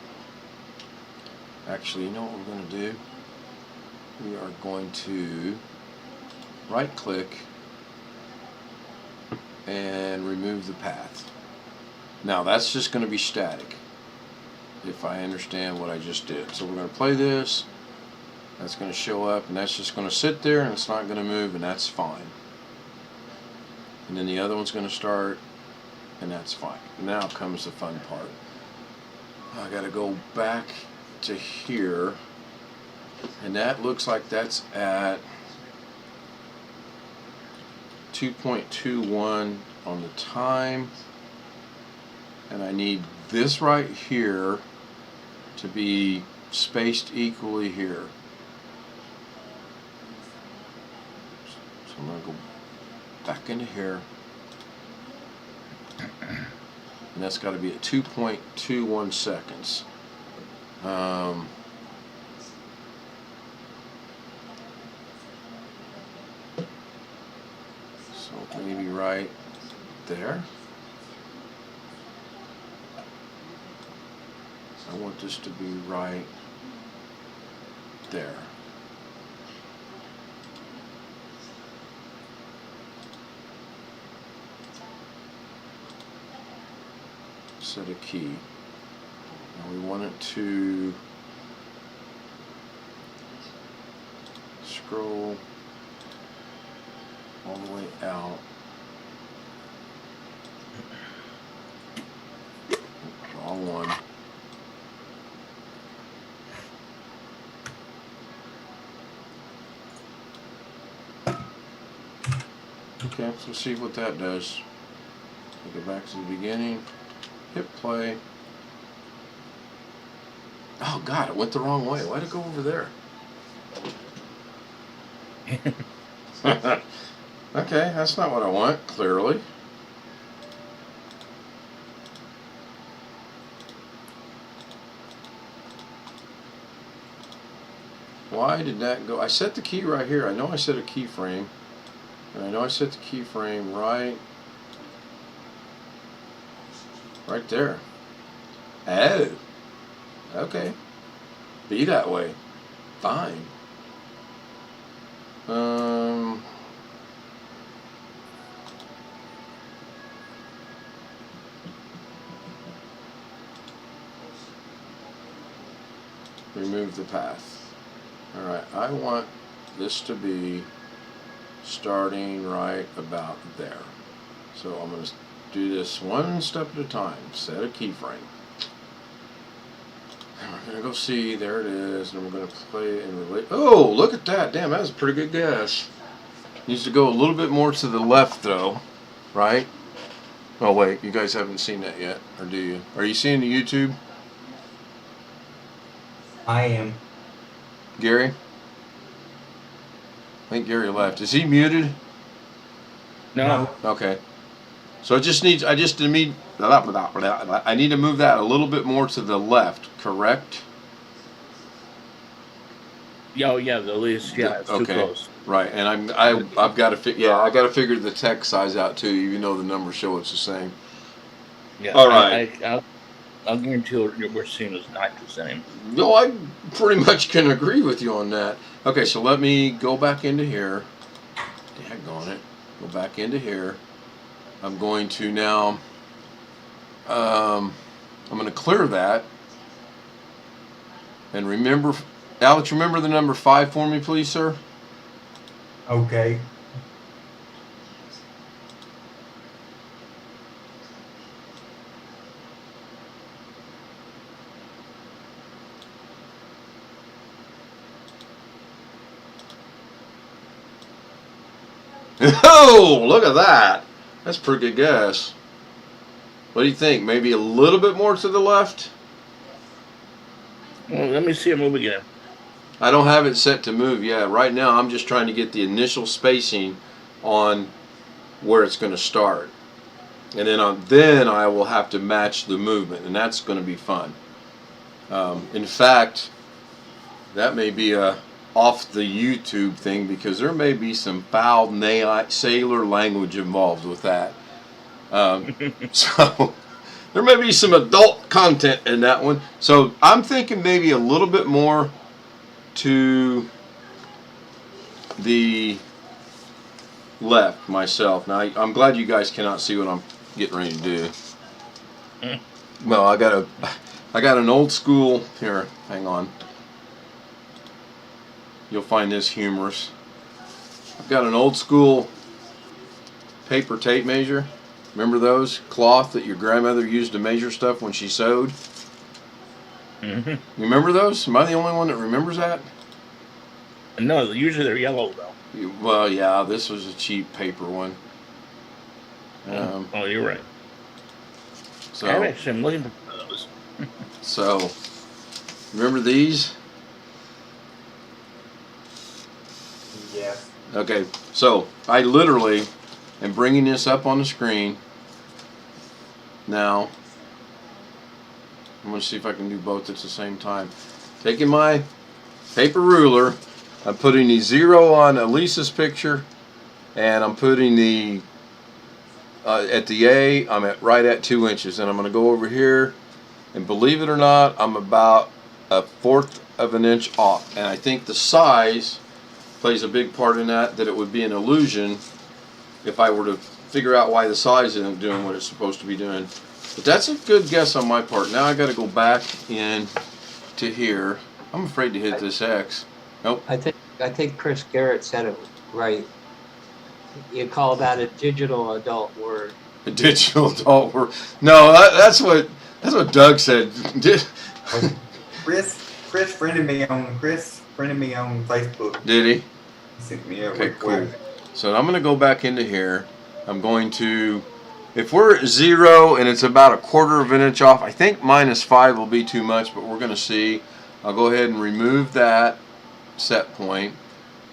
Speaker 1: Actually, you know what we're going to do? We are going to right click and remove the path. Now that's just going to be static, if I understand what I just did. So we're going to play this. That's going to show up, and that's just going to sit there, and it's not going to move, and that's fine. And then the other one's going to start, and that's fine. Now comes the fun part. I got to go back to here, and that looks like that's at 2.21 on the time, and I need this right here to be spaced equally here. So I'm going to go back into here, and that's got to be at 2.21 seconds. So maybe right there. I want this to be right there. Set a key. Now we want it to scroll all the way out. Wrong one. Okay, so let's see what that does. Take it back to the beginning. Hit play. Oh God, it went the wrong way. Why'd it go over there? Okay, that's not what I want, clearly. Why did that go? I set the key right here. I know I set a keyframe. And I know I set the keyframe right there. Oh. Okay. Be that way. Fine. Remove the path. Alright, I want this to be starting right about there. So I'm going to do this one step at a time. Set a keyframe. And we're going to go see, there it is, and we're going to play and relate. Oh, look at that. Damn, that was a pretty good guess. Needs to go a little bit more to the left though, right? Oh wait, you guys haven't seen that yet, or do you? Are you seeing the YouTube?
Speaker 5: I am.
Speaker 1: Gary? I think Gary left. Is he muted?
Speaker 3: No.
Speaker 1: Okay. So it just needs, I need to move that a little bit more to the left, correct?
Speaker 3: Oh yeah, the least. Yeah, it's too close.
Speaker 1: Right, and I've got to I got to figure the text size out too, even though the numbers show it's the same.
Speaker 3: Yeah.
Speaker 1: All right.
Speaker 3: I'll guarantee what we're seeing is not the same.
Speaker 1: No, I pretty much can agree with you on that. Okay, so let me go back into here. Daggone it. Go back into here. I'm going to now, I'm going to clear that. And remember, Alex, remember the number 5 for me, please, sir?
Speaker 5: Okay.
Speaker 1: Oh, look at that. That's a pretty good guess. What do you think? Maybe a little bit more to the left?
Speaker 3: Well, let me see it move again.
Speaker 1: I don't have it set to move yet. Right now, I'm just trying to get the initial spacing on where it's going to start. And then I will have to match the movement, and that's going to be fun. In fact, that may be a off the YouTube thing because there may be some foul sailor language involved with that. So there may be some adult content in that one. So I'm thinking maybe a little bit more to the left myself. Now I'm glad you guys cannot see what I'm getting ready to do. Well, I got an old school here. Hang on. You'll find this humorous. I've got an old school paper tape measure. Remember those? Cloth that your grandmother used to measure stuff when she sewed?
Speaker 3: Mm-hmm.
Speaker 1: You remember those? Am I the only one that remembers that?
Speaker 3: No, usually they're yellow though.
Speaker 1: Well, yeah, this was a cheap paper one.
Speaker 3: Oh, you're right.
Speaker 1: So,
Speaker 3: I'm looking for those.
Speaker 1: So, remember these?
Speaker 5: Yes.
Speaker 1: Okay, so I literally am bringing this up on the screen now. I'm going to see if I can do both at the same time. Taking my paper ruler, I'm putting the 0 on Elisa's picture, and I'm putting the at the A, I'm right at 2 inches, and I'm going to go over here, and believe it or not, I'm about 1/4 of an inch off, and I think the size plays a big part in that it would be an illusion if I were to figure out why the size isn't doing what it's supposed to be doing. But that's a good guess on my part. Now I got to go back in to here. I'm afraid to hit this X. Nope.
Speaker 2: I think Chris Garrett said it right. You call that a digital adult word.
Speaker 1: A digital adult word. No, that's what Doug said.
Speaker 5: Chris friended me on Facebook.
Speaker 1: Did he?
Speaker 5: He sent me a
Speaker 1: Okay,
Speaker 5: request.
Speaker 1: cool. So I'm going to go back into here. I'm going to, if we're at 0 and it's about 1/4 of an inch off, I think -5 will be too much, but we're going to see. I'll go ahead and remove that set point.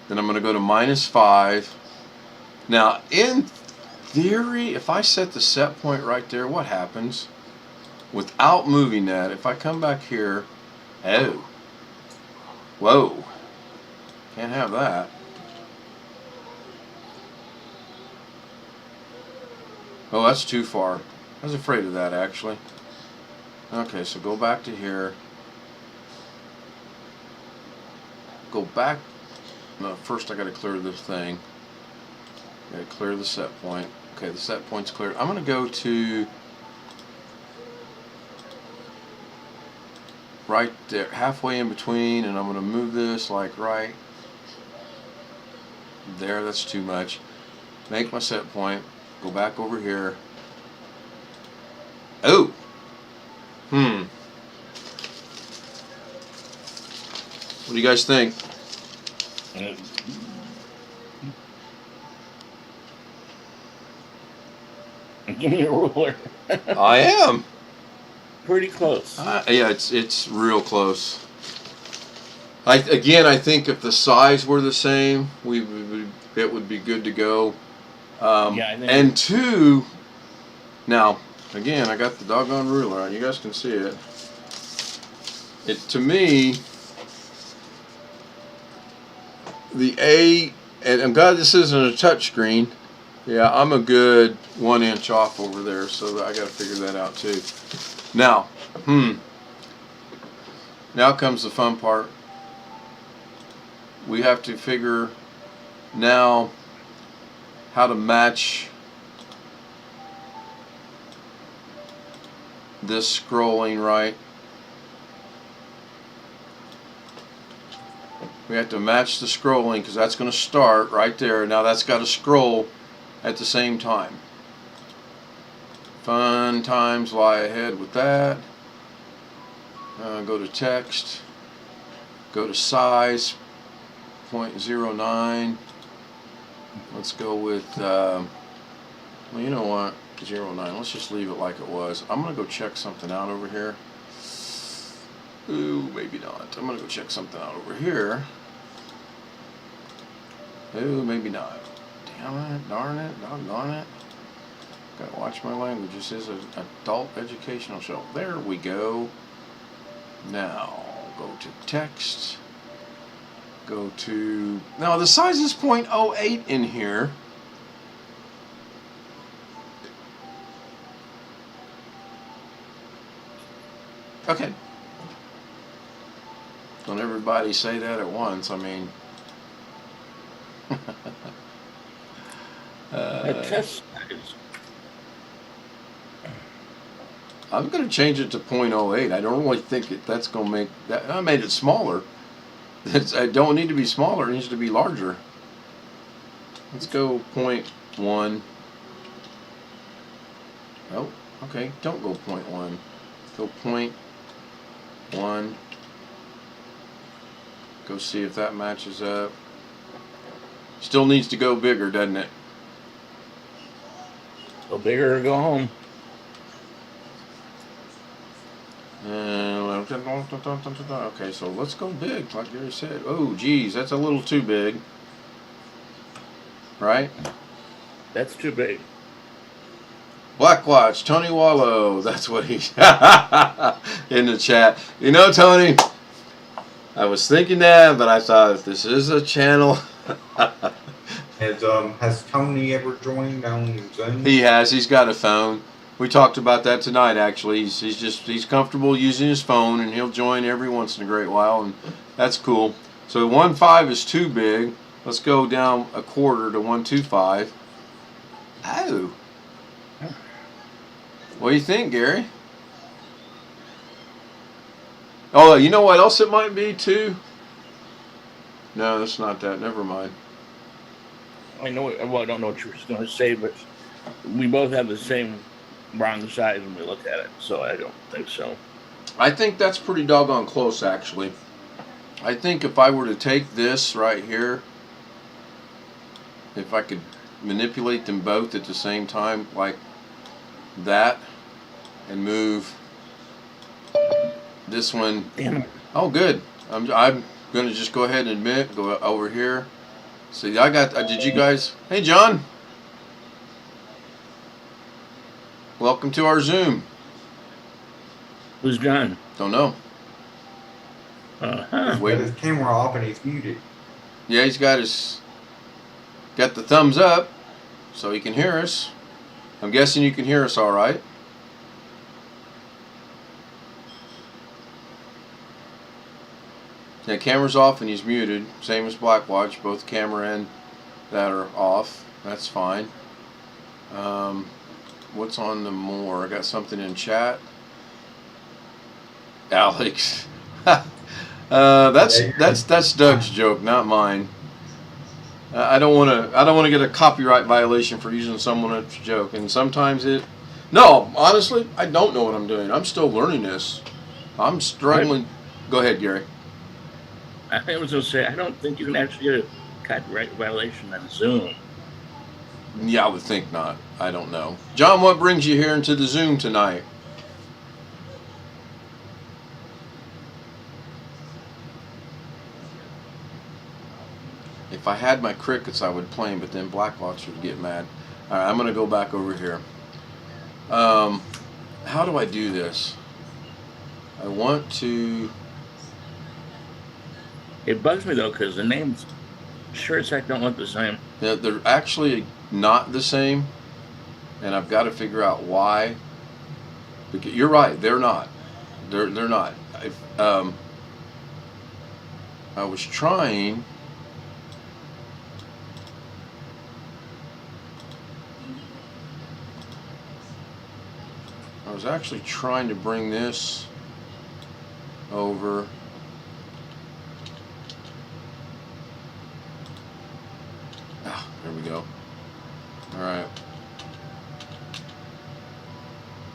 Speaker 1: Then I'm going to go to -5. Now, in theory, if I set the set point right there, what happens? Without moving that, if I come back here, oh, whoa, can't have that. Oh, that's too far. I was afraid of that, actually. Okay, so go back to here. Go back. No, first I got to clear this thing. Got to clear the set point. Okay, the set point's cleared. I'm going to go to right there, halfway in between, and I'm going to move this like right there. That's too much. Make my set point. Go back over here. Oh! What do you guys think?
Speaker 3: Give me a ruler.
Speaker 1: I am.
Speaker 3: Pretty close.
Speaker 1: Yeah, it's real close. I think if the size were the same, it would be good to go.
Speaker 3: Yeah, I think.
Speaker 1: And 2, now again, I got the doggone ruler on. You guys can see it. It to me, the A, and I'm glad this isn't a touch screen. Yeah, I'm a good 1 inch off over there, so I got to figure that out too. Now, now comes the fun part. We have to figure now how to match this scrolling right. We have to match the scrolling because that's going to start right there. Now that's got to scroll at the same time. Fun times lie ahead with that. Go to text. Go to size 0.09. Let's go with Well, you know what? 09. Let's just leave it like it was. I'm gonna go check something out over here. Ooh, maybe not. I'm gonna go check something out over here. Ooh, maybe not. Damn it, darn it, doggone it. Gotta watch my language. This is an adult educational show. There we go. Now, go to text. Go to... Now, the size is 0.08 in here. Okay. Don't everybody say that at once. I mean...
Speaker 3: Test size.
Speaker 1: I'm going to change it to 0.08. I don't really think that's going to make that. I made it smaller. I don't need to be smaller. It needs to be larger. Let's go 0.1. Oh, okay. Don't go 0.1. Go 0.1. Go see if that matches up. Still needs to go bigger, doesn't it?
Speaker 3: Go bigger or go home.
Speaker 1: Okay, so let's go big, like Gary said. Oh, geez, that's a little too big. Right?
Speaker 3: That's too big.
Speaker 1: Blackwatch, Tony Wallow. That's what he's in the chat. You know, Tony, I was thinking that, but I thought if this is a channel.
Speaker 5: Has Tony ever joined on Zoom?
Speaker 1: He has. He's got a phone. We talked about that tonight. Actually, he's comfortable using his phone, and he'll join every once in a great while, and that's cool. So 1.5 is too big. Let's go down a quarter to 1.25. Oh. What do you think, Gary? Oh, you know what else it might be too? No, that's not that. Never mind.
Speaker 3: I know. Well, I don't know what you were going to say, but we both have the same wrong side when we look at it, so I don't think so.
Speaker 1: I think that's pretty doggone close, actually. I think if I were to take this right here, if I could manipulate them both at the same time, like that, and move this one.
Speaker 3: Damn it.
Speaker 1: Oh, good. I'm going to just go ahead and admit, go over here. See, I got, did you guys, hey, John. Welcome to our Zoom.
Speaker 3: Who's John?
Speaker 1: Don't know.
Speaker 3: Uh-huh.
Speaker 5: Got his camera off and he's muted.
Speaker 1: Yeah, he's got the thumbs up, so he can hear us. I'm guessing you can hear us all right. Yeah, camera's off and he's muted. Same as Blackwatch. Both camera and that are off. That's fine. What's on the more? I got something in chat. Alex. That's Doug's joke, not mine. I don't want to get a copyright violation for using someone else's joke. And sometimes no, honestly, I don't know what I'm doing. I'm still learning this. I'm struggling. Go ahead, Gary.
Speaker 3: I was going to say, I don't think you can actually get a copyright violation on Zoom.
Speaker 1: Yeah, I would think not. I don't know. John, what brings you here into the Zoom tonight? If I had my crickets, I would play them, but then Blackwatch would get mad. All right, I'm going to go back over here. How do I do this? I want to...
Speaker 3: It bugs me, though, because the names sure as heck don't look the same.
Speaker 1: They're actually not the same, and I've got to figure out why. Because you're right, they're not. They're not. I was trying... I was actually trying to bring this over. Ah, there we go. All right.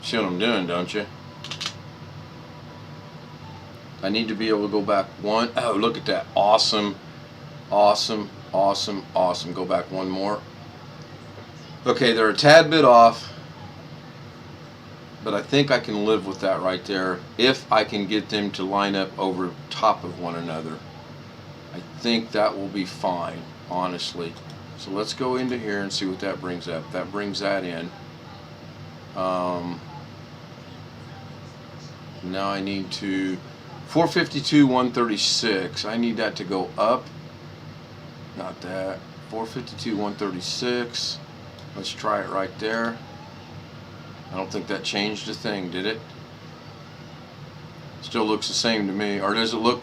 Speaker 1: See what I'm doing, don't you? I need to be able to go back one. Oh, look at that. Awesome. Awesome. Awesome. Awesome. Go back one more. Okay, they're a tad bit off, but I think I can live with that right there if I can get them to line up over top of one another. I think that will be fine, honestly. So let's go into here and see what that brings up. That brings that in. Now I need to 452, 136. I need that to go up. Not that. 452, 136. Let's try it right there. I don't think that changed a thing, did it? Still looks the same to me. Or does it look...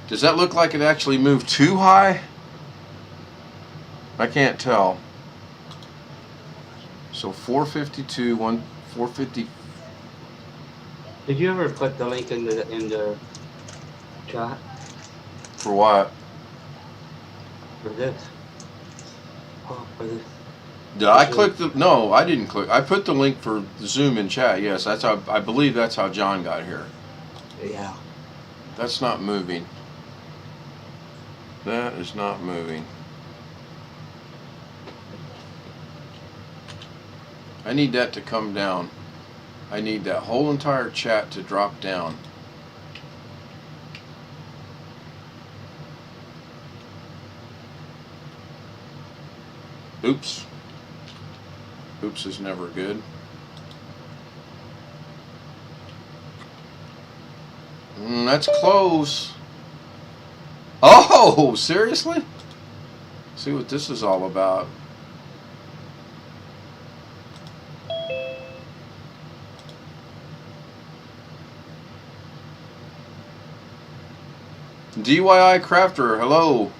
Speaker 1: Does that look like it actually moved too high? I can't tell. So 452, 450.
Speaker 2: Did you ever put the link in the chat
Speaker 1: For what?
Speaker 2: for this? Oh, for this.
Speaker 1: Did I click the... No, I didn't click. I put the link for Zoom in chat. Yes, that's how... I believe that's how John got here.
Speaker 2: Yeah.
Speaker 1: That's not moving. That is not moving. I need that to come down. I need that whole entire chat to drop down. Oops. Oops is never good. That's close. Oh, seriously? See what this is all about. DIY Crafter, hello.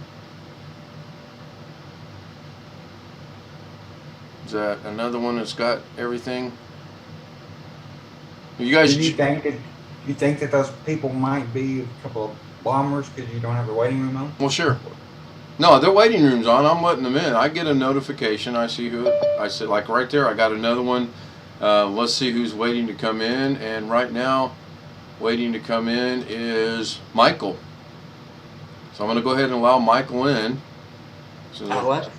Speaker 1: Is that another one that's got everything? You guys...
Speaker 5: Do you think that those people might be a couple of bombers because you don't have a waiting room on?
Speaker 1: Well, sure. No, their waiting room's on. I'm letting them in. I get a notification. I see who it... I said, like right there, I got another one. Let's see who's waiting to come in. And right now, waiting to come in is Michael. So I'm going to go ahead and allow Michael in. So
Speaker 2: What?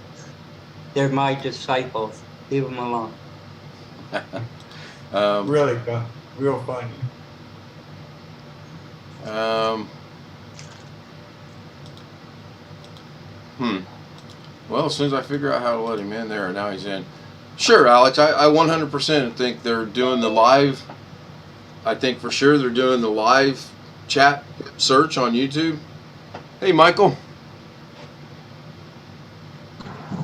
Speaker 2: They're my disciples. Leave them alone.
Speaker 5: Really fun. Real funny.
Speaker 1: Well, as soon as I figure out how to let him in there, now he's in. Sure, Alex, I 100% think they're doing the live. I think for sure they're doing the live chat search on YouTube. Hey, Michael.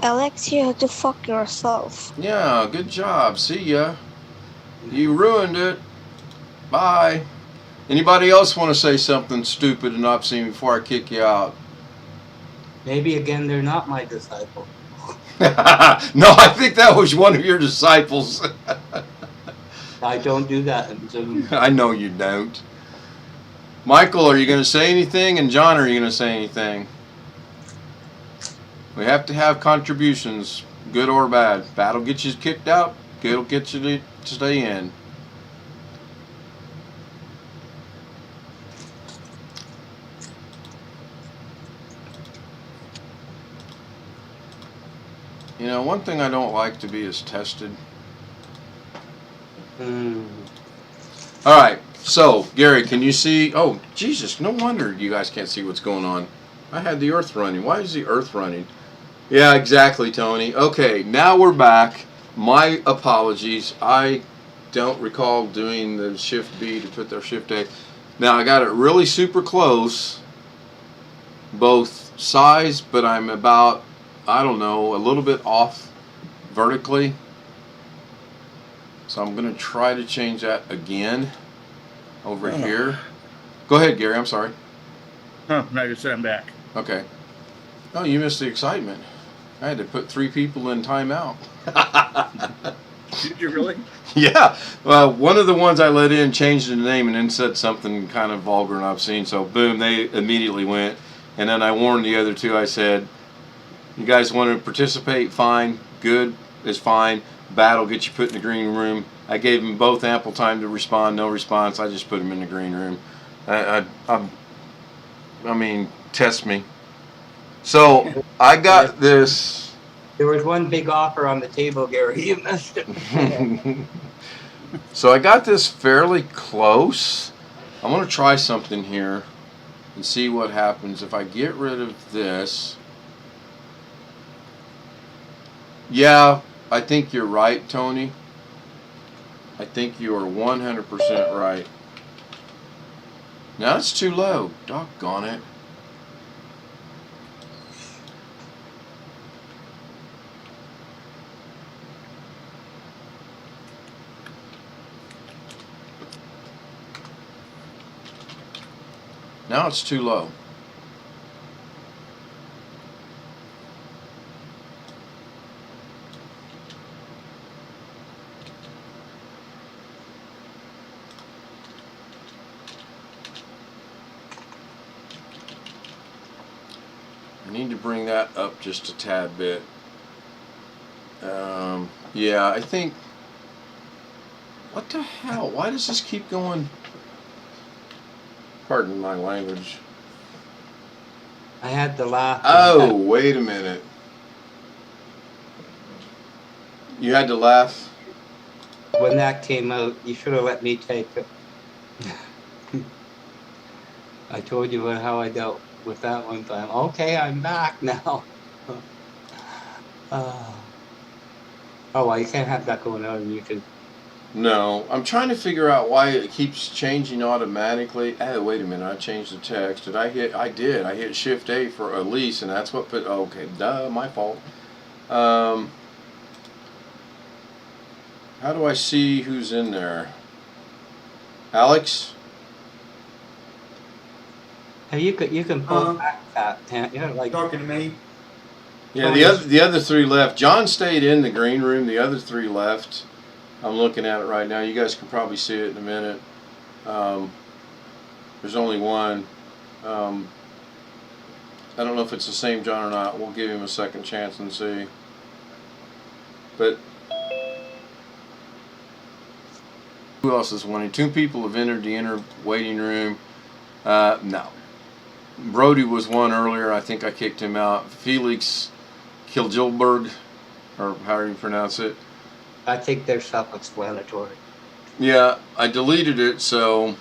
Speaker 6: Alex, you have to fuck yourself.
Speaker 1: Yeah, good job. See ya. You ruined it. Bye. Anybody else want to say something stupid and obscene before I kick you out?
Speaker 2: Maybe again, they're not my disciples.
Speaker 1: No, I think that was one of your disciples.
Speaker 2: I don't do that in Zoom.
Speaker 1: I know you don't. Michael, are you going to say anything? And John, are you going to say anything? We have to have contributions, good or bad. Bad'll get you kicked out. Good'll get you to stay in. You know, one thing I don't like to be is tested. All right, so Gary, can you see? Oh, Jesus, no wonder you guys can't see what's going on. I had the earth running. Why is the earth running? Yeah, exactly, Tony. Okay, now we're back. My apologies. I don't recall doing the Shift B to put their Shift A. Now, I got it really super close, both sides, but I'm about, I don't know, a little bit off vertically. So I'm going to try to change that again over here. Go ahead, Gary. I'm sorry.
Speaker 3: Huh, now you said I'm back.
Speaker 1: Okay. Oh, you missed the excitement. I had to put 3 people in timeout.
Speaker 3: Did you really?
Speaker 1: Yeah. Well, one of the ones I let in changed the name and then said something kind of vulgar and obscene. So, boom, they immediately went. And then I warned the other 2. I said, you guys want to participate? Fine. Good is fine. Bad will get you put in the green room. I gave them both ample time to respond. No response. I just put them in the green room. I mean, test me. So I got this
Speaker 2: There was one big offer on the table, Gary. You missed it.
Speaker 1: So I got this fairly close. I'm going to try something here and see what happens if I get rid of this. Yeah, I think you're right, Tony. I think you are 100% right. Now it's too low. Doggone it. Now it's too low. I need to bring that up just a tad bit. Yeah, I think... What the hell? Why does this keep going? Pardon my language.
Speaker 2: I had to laugh.
Speaker 1: Oh, wait a minute. You had to laugh?
Speaker 2: When that came out, you should have let me take it. I told you how I dealt with that one time. Okay, I'm back now. Oh, well, you can't have that going on. You can.
Speaker 1: No, I'm trying to figure out why it keeps changing automatically. Oh, wait a minute, I changed the text. Did I hit? I did. I hit Shift A for Elise, and that's what put. Okay, duh, my fault. How do I see who's in there? Alex?
Speaker 2: Hey, you can pull back that, can't you? Like
Speaker 5: Talking to me.
Speaker 1: Yeah, the other three left. John stayed in the green room. The other three left. I'm looking at it right now. You guys can probably see it in a minute. There's only one. I don't know if it's the same John or not. We'll give him a second chance and see. But who else is wanting? 2 people have entered the inner waiting room. No. Brody was one earlier. I think I kicked him out. Felix Kiljilberg, or however you pronounce it.
Speaker 2: I think they're self-explanatory.
Speaker 1: Yeah, I deleted it, so...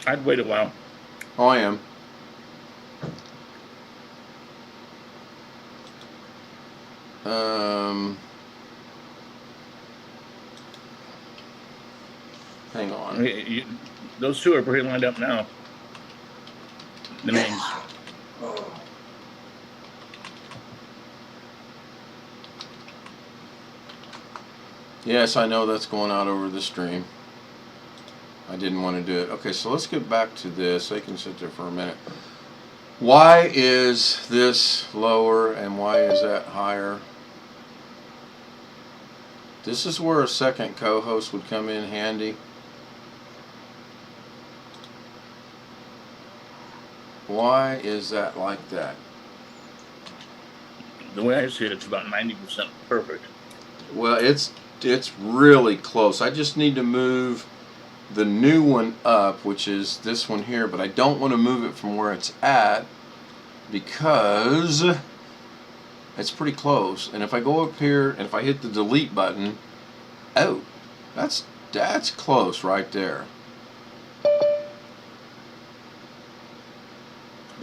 Speaker 3: I'd wait a while.
Speaker 1: Oh, I am. Hang on.
Speaker 3: Those 2 are pretty lined up now. The names.
Speaker 1: Yes, I know that's going out over the stream. I didn't want to do it. Okay, so let's get back to this. They can sit there for a minute. Why is this lower and why is that higher? This is where a second co-host would come in handy. Why is that like that?
Speaker 3: The way I see it, it's about 90% perfect.
Speaker 1: Well, it's really close. I just need to move the new one up, which is this one here, but I don't want to move it from where it's at because it's pretty close. And if I go up here and if I hit the delete button, oh, that's close right there.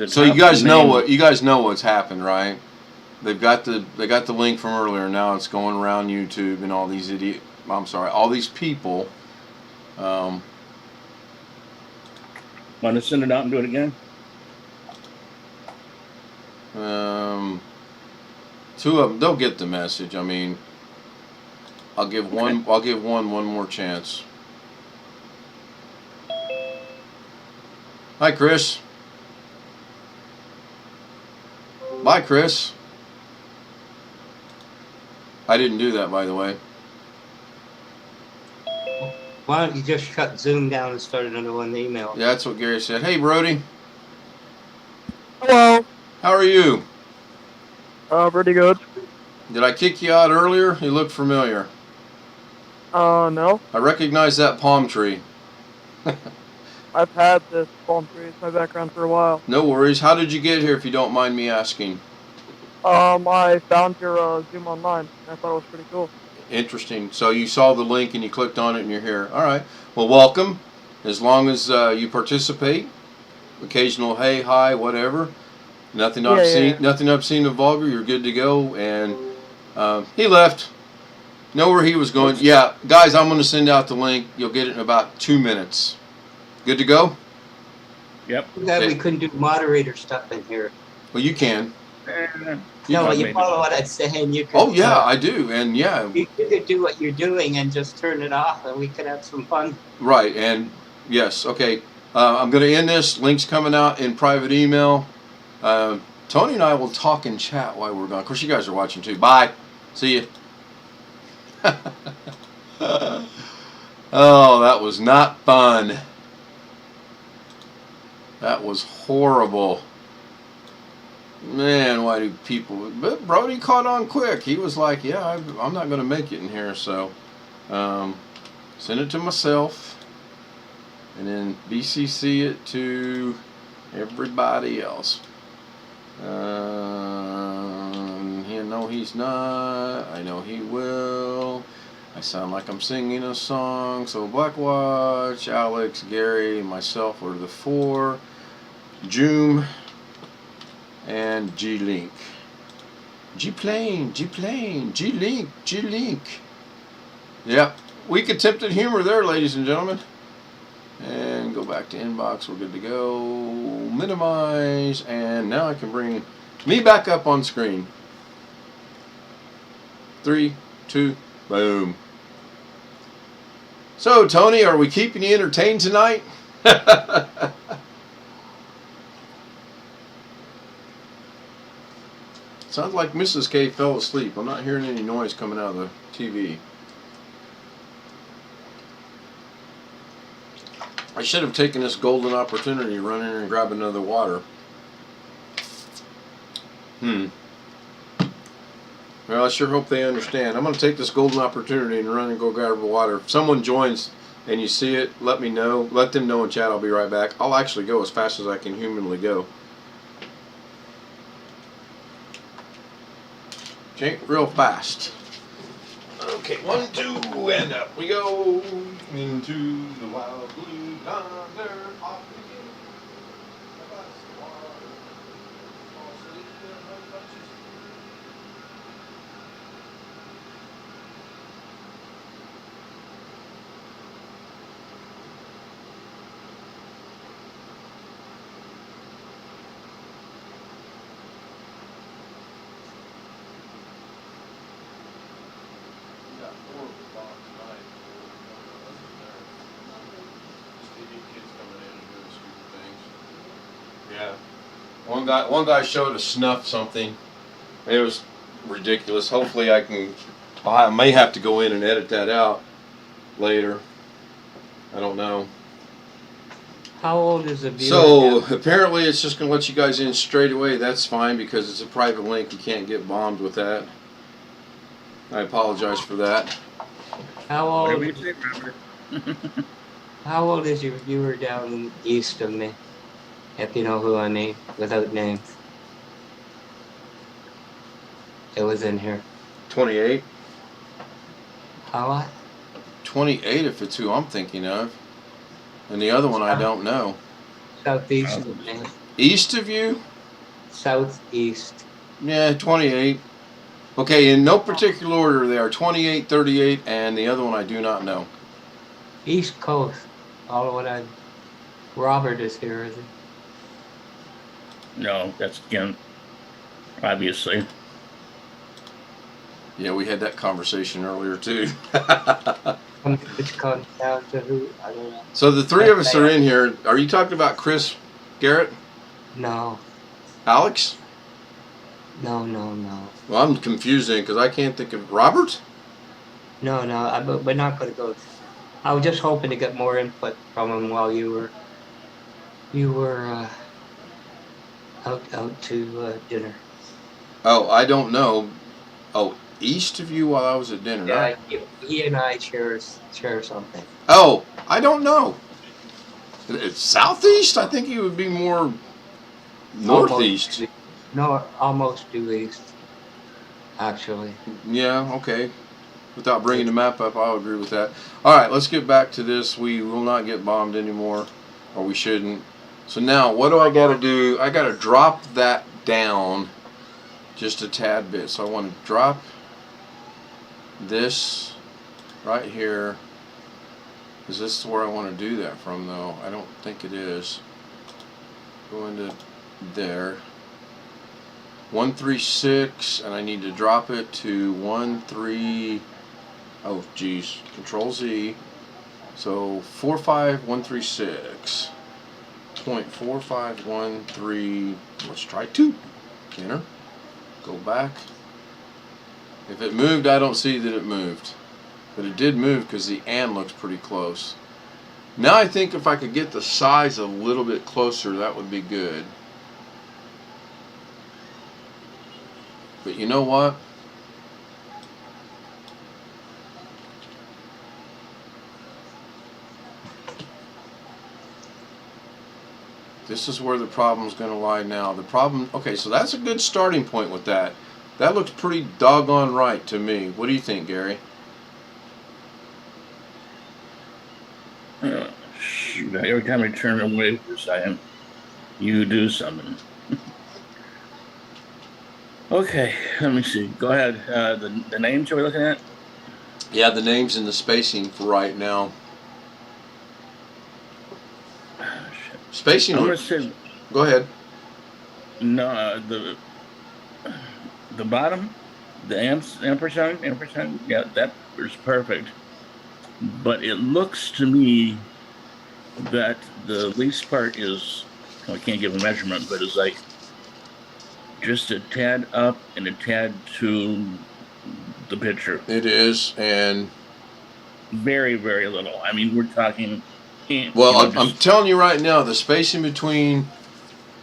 Speaker 1: So you guys know what's happened, right? They've got the link from earlier. Now it's going around YouTube and all these all these people.
Speaker 3: Want to send it out and do it again?
Speaker 1: 2 of them, they'll get the message. I mean, I'll give one one more chance. Hi, Chris. Bye, Chris. I didn't do that, by the way.
Speaker 2: Why don't you just shut Zoom down and start another one email?
Speaker 1: Yeah, that's what Gary said. Hey, Brody.
Speaker 7: Hello.
Speaker 1: How are you?
Speaker 7: Pretty good.
Speaker 1: Did I kick you out earlier? You look familiar.
Speaker 7: No.
Speaker 1: I recognize that palm tree.
Speaker 7: I've had this palm tree as my background for a while.
Speaker 1: No worries. How did you get here, if you don't mind me asking?
Speaker 7: I found your Zoom online. And I thought it was pretty cool.
Speaker 1: Interesting. So you saw the link and you clicked on it and you're here. All right. Well, welcome. As long as you participate, occasional hey, hi, whatever. Nothing
Speaker 7: Yeah,
Speaker 1: obscene.
Speaker 7: yeah.
Speaker 1: Nothing obscene or vulgar. You're good to go. And he left. Know where he was going. Yeah, guys, I'm going to send out the link. You'll get it in about 2 minutes. Good to go?
Speaker 3: Yep.
Speaker 2: Too bad we
Speaker 1: Okay.
Speaker 2: couldn't do moderator stuff in here.
Speaker 1: Well, you can.
Speaker 2: No, but you
Speaker 3: maybe.
Speaker 2: follow what I'm saying. You could,
Speaker 1: Oh, yeah, I do. And yeah,
Speaker 2: you could do what you're doing and just turn it off, and we could have some fun.
Speaker 1: right. And yes, okay. I'm going to end this. Links coming out in private email. Tony and I will talk and chat while we're gone. Of course, you guys are watching too. Bye. See you. Oh, that was not fun. That was horrible. Man, why do people... But Brody caught on quick. He was like, yeah, I'm not going to make it in here, so... send it to myself. And then BCC it to everybody else. No, he's not. I know he will. I sound like I'm singing a song. So Blackwatch, Alex, Gary, and myself were the 4. Joom and G-Link. G-Plane, G-Plane, G-Link, G-Link. Yep, weak attempted humor there, ladies and gentlemen. And go back to inbox. We're good to go. Minimize. And now I can bring me back up on screen. 3, 2, boom. So, Tony, are we keeping you entertained tonight? Sounds like Mrs. K fell asleep. I'm not hearing any noise coming out of the TV. I should have taken this golden opportunity to run in and grab another water. Well, I sure hope they understand. I'm going to take this golden opportunity and run and go grab water. If someone joins and you see it, let me know. Let them know in chat. I'll be right back. I'll actually go as fast as I can humanly go. Okay, real fast. Okay, 1, 2, and up we go into the wild blue yonder. Off we go. Yeah. One guy showed a snuff something. It was ridiculous. Hopefully I may have to go in and edit that out later. I don't know.
Speaker 2: How old is the viewer?
Speaker 1: So
Speaker 2: now?
Speaker 1: apparently it's just going to let you guys in straight away. That's fine because it's a private link. You can't get bombed with that. I apologize for that.
Speaker 2: How old?
Speaker 3: Whatever you say, Robert.
Speaker 2: How old is your viewer down east of me? If you know who I mean, without names. It was in here.
Speaker 1: 28.
Speaker 2: How what?
Speaker 1: 28 if it's who I'm thinking of. And the other one I don't know.
Speaker 2: Southeast of me.
Speaker 1: East of you?
Speaker 2: Southeast.
Speaker 1: Yeah, 28. Okay, in no particular order, they are 28, 38, and the other one I do not know.
Speaker 2: East Coast. All of what I. Robert is here, is he?
Speaker 3: No, that's Jim. Obviously.
Speaker 1: Yeah, we had that conversation earlier, too.
Speaker 2: Which comes down to who? I don't know.
Speaker 1: So the 3 of us are in here. Are you talking about Chris Garrett?
Speaker 2: No.
Speaker 1: Alex?
Speaker 2: No.
Speaker 1: Well, I'm confusing because I can't think of... Robert?
Speaker 2: No, we're not going to go. I was just hoping to get more input from him while you were out to dinner.
Speaker 1: Oh, I don't know. Oh, east of you while I was at dinner.
Speaker 2: Yeah, he and I share something.
Speaker 1: Oh, I don't know. It's southeast? I think he would be more northeast.
Speaker 2: No, almost due east. actually.
Speaker 1: Yeah, okay. Without bringing the map up, I'll agree with that. All right, let's get back to this. We will not get bombed anymore, or we shouldn't. So now, what do I got to do? I got to drop that down just a tad bit. So I want to drop this right here. Is this where I want to do that from, though? I don't think it is. Go into there. 136, and I need to drop it to 13. Oh, geez. Control Z. So 45136. 0.4513. Let's try 2. Enter. Go back. If it moved, I don't see that it moved. But it did move because the and looks pretty close. Now I think if I could get the size a little bit closer, that would be good. But you know what? This is where the problem's going to lie now. The problem, okay, so that's a good starting point with that. That looks pretty doggone right to me. What do you think, Gary?
Speaker 3: Shoot, every time I turn away for a second, you do something. Okay, let me see. Go ahead. The names are we looking at?
Speaker 1: Yeah, the names and the spacing for right now. Spacing.
Speaker 3: I'm gonna say.
Speaker 1: Go ahead.
Speaker 3: No, the bottom, the ampersand. Yeah, that is perfect. But it looks to me that the least part is, I can't give a measurement, but it's like just a tad up and a tad to the picture.
Speaker 1: It is, and
Speaker 3: very, very little. I mean, we're talking.
Speaker 1: Well, I'm telling you right now, the spacing between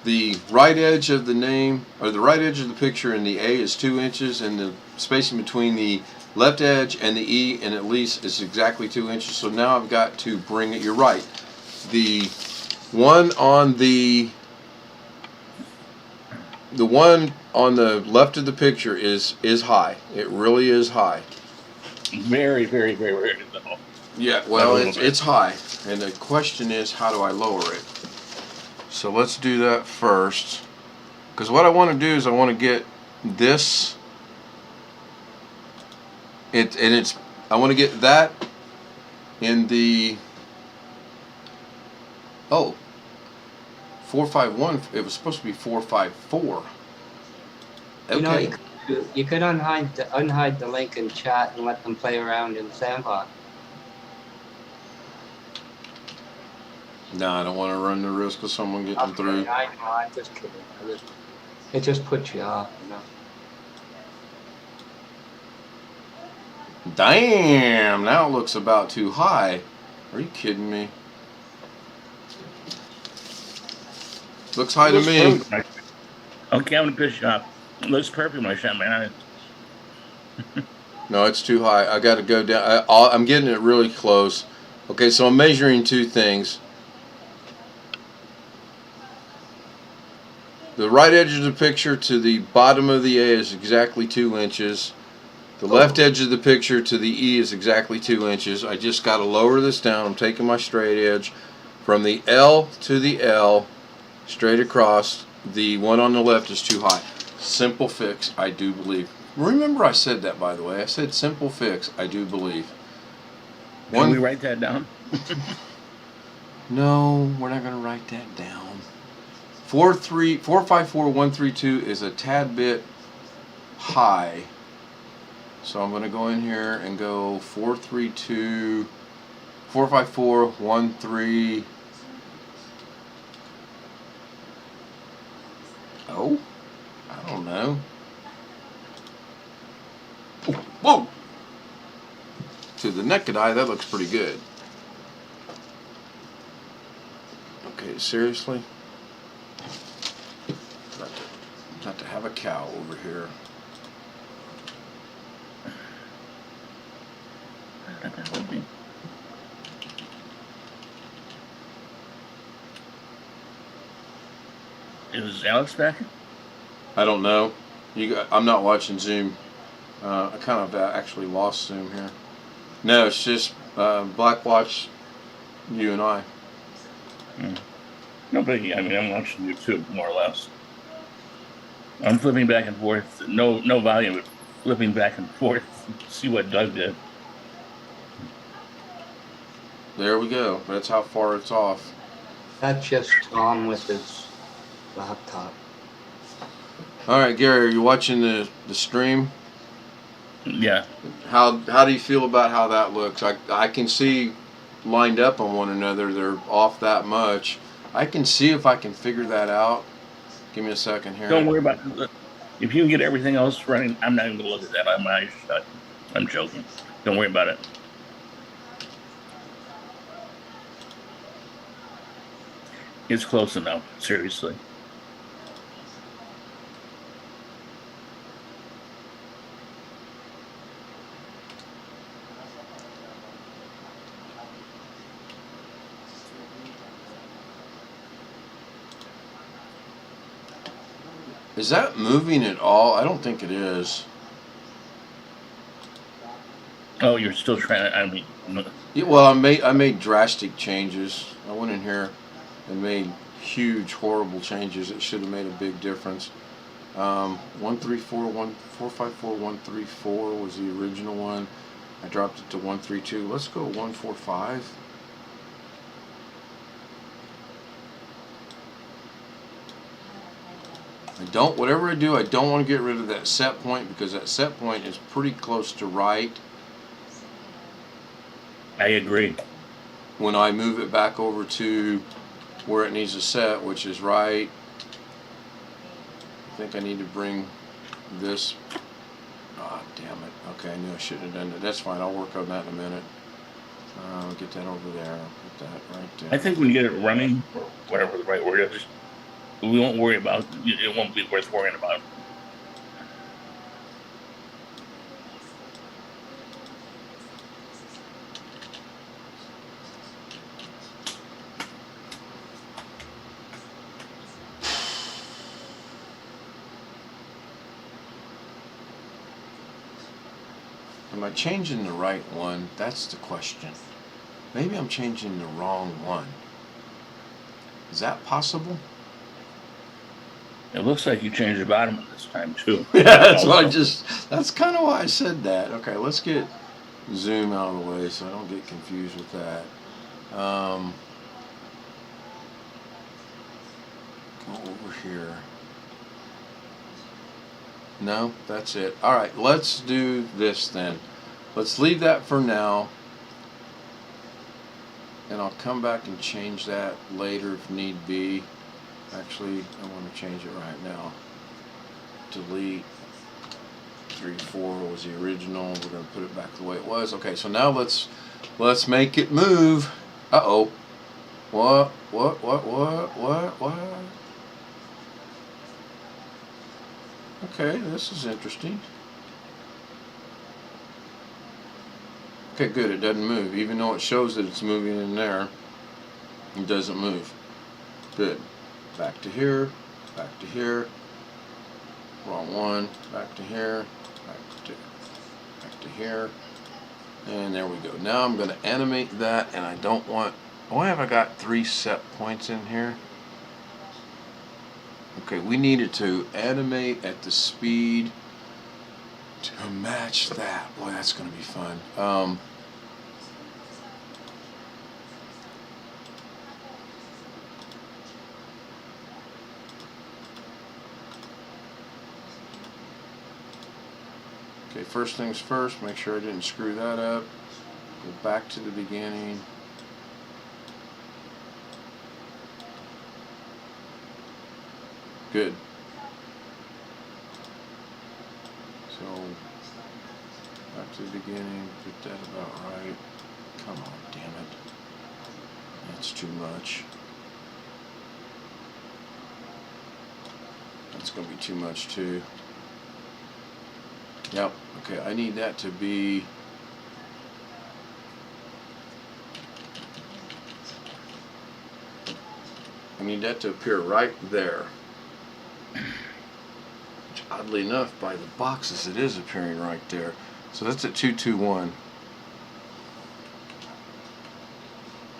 Speaker 1: the right edge of the name, or the right edge of the picture and the A is 2 inches, and the spacing between the left edge and the E and at least is exactly 2 inches. So now I've got to bring it, you're right. The one on the one on the left of the picture is high. It really is high.
Speaker 3: Very, very, very, very little.
Speaker 1: Yeah, well, it's high. And the question is, how do I lower it? So let's do that first. Because what I want to do is I want to get this. I want to get that in the. Oh. 451. It was supposed to be 454. Okay.
Speaker 2: You know, you could unhide the link in chat and let them play around in Sandbox.
Speaker 1: No, I don't want to run the risk of someone getting through.
Speaker 2: I know, I'm just kidding. It just puts you off, you know.
Speaker 1: Damn, now it looks about too high. Are you kidding me? Looks high to me.
Speaker 3: Okay, I'm gonna piss you off. It looks perfect when I shut my eyes.
Speaker 1: No, it's too high. I got to go down. I'm getting it really close. Okay, so I'm measuring two things. The right edge of the picture to the bottom of the A is exactly 2 inches. The left edge of the picture to the E is exactly 2 inches. I just got to lower this down. I'm taking my straight edge from the L to the L, straight across. The one on the left is too high. Simple fix, I do believe. Remember I said that, by the way. I said simple fix, I do believe.
Speaker 3: Can we write that down?
Speaker 1: No, we're not going to write that down. 454132 is a tad bit high. So I'm going to go in here and go 432, 45413. Oh, I don't know. Oh, whoa! To the naked eye, that looks pretty good. Okay, seriously? Not to have a cow over here.
Speaker 3: Is Alex back?
Speaker 1: I don't know. I'm not watching Zoom. I kind of actually lost Zoom here. No, it's just Black Watch, you and I.
Speaker 3: No biggie. I mean, I'm watching YouTube more or less. I'm flipping back and forth. No volume, but flipping back and forth. See what Doug did.
Speaker 1: There we go. That's how far it's off.
Speaker 2: That's just Tom with his laptop.
Speaker 1: All right, Gary, are you watching the stream?
Speaker 3: Yeah.
Speaker 1: How do you feel about how that looks? I can see lined up on one another. They're off that much. I can see if I can figure that out. Give me a second here.
Speaker 3: Don't worry about it. If you can get everything else running, I'm not even going to look at that. I'm eyes shut. I'm joking. Don't worry about it. It's close enough, seriously.
Speaker 1: Is that moving at all? I don't think it is.
Speaker 3: Oh, you're still trying to, I mean,
Speaker 1: Yeah, well, I made drastic changes. I went in here and made huge, horrible changes. It should have made a big difference. 134.134.134 was the original one. I dropped it to 132. Let's go 145. Whatever I do, I don't want to get rid of that set point because that set point is pretty close to right.
Speaker 3: I agree.
Speaker 1: When I move it back over to where it needs to set, which is right, I think I need to bring this. Ah, damn it. Okay, I knew I shouldn't have done that. That's fine. I'll work on that in a minute. Get that over there. Put that right there.
Speaker 3: I think when you get it running, whatever the right word is, we won't worry about it. Won't be worth worrying about.
Speaker 1: Am I changing the right one? That's the question. Maybe I'm changing the wrong one. Is that possible?
Speaker 3: It looks like you changed the bottom at this time too.
Speaker 1: Yeah, that's what that's kind of why I said that. Okay, let's get Zoom out of the way so I don't get confused with that. Go over here. No, that's it. All right, let's do this then. Let's leave that for now. And I'll come back and change that later if need be. Actually, I want to change it right now. Delete 3.4 was the original. We're going to put it back the way it was. Okay, so now let's make it move. Uh-oh. What? Okay, this is interesting. Okay, good. It doesn't move. Even though it shows that it's moving in there, it doesn't move. Good. Back to here. Back to here. Wrong one. Back to here. Back to here. And there we go. Now I'm going to animate that, and I don't want... Why have I got 3 set points in here? Okay, we needed to animate at the speed to match that. Boy, that's going to be fun. Okay, first things first, make sure I didn't screw that up. Go back to the beginning. Good. So, back to the beginning, put that about right. Come on, damn it. That's too much. That's going to be too much too. Yep, okay, I need that to be... I need that to appear right there. Which oddly enough, by the boxes, it is appearing right there. So that's at 221.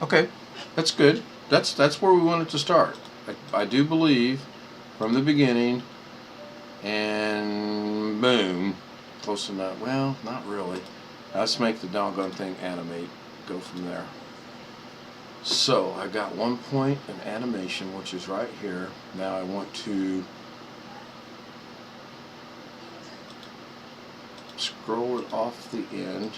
Speaker 1: Okay, that's good. That's where we wanted to start. I do believe from the beginning, and boom, close enough. Well, not really. Let's make the doggone thing animate. Go from there. So I got 1 point in animation, which is right here. Now I want to scroll it off the end.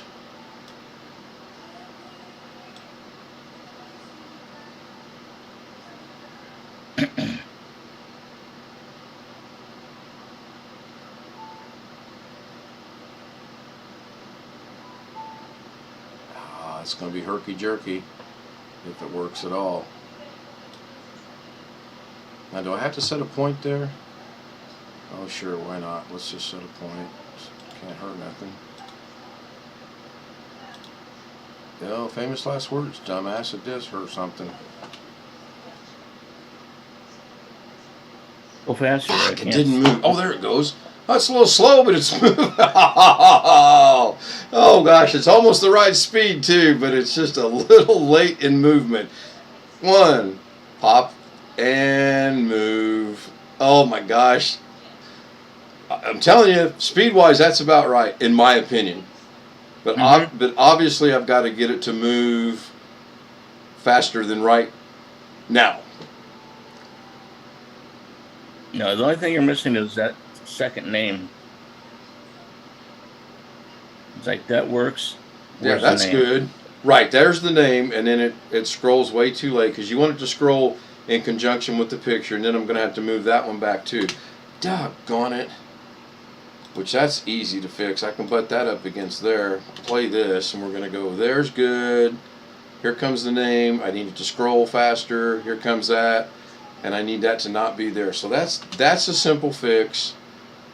Speaker 1: It's going to be herky-jerky if it works at all. Now, do I have to set a point there? Oh, sure, why not? Let's just set a point. Can't hurt nothing. No, famous last words, dumbass, it does hurt something.
Speaker 3: Go faster.
Speaker 1: It didn't move. Oh, there it goes. Oh, it's a little slow, but it's moving. Oh, gosh, it's almost the right speed, too, but it's just a little late in movement. 1, pop, and move. Oh, my gosh. I'm telling you, speed-wise, that's about right, in my opinion. But, but obviously, I've got to get it to move faster than right now.
Speaker 3: No, the only thing you're missing is that second name. It's like that works.
Speaker 1: Yeah, that's good. Right, there's the name, and then it scrolls way too late because you want it to scroll in conjunction with the picture, and then I'm going to have to move that one back too. Doggone it. Which that's easy to fix. I can butt that up against there, play this, and we're going to go, there's good. Here comes the name. I need it to scroll faster. Here comes that. And I need that to not be there. So that's a simple fix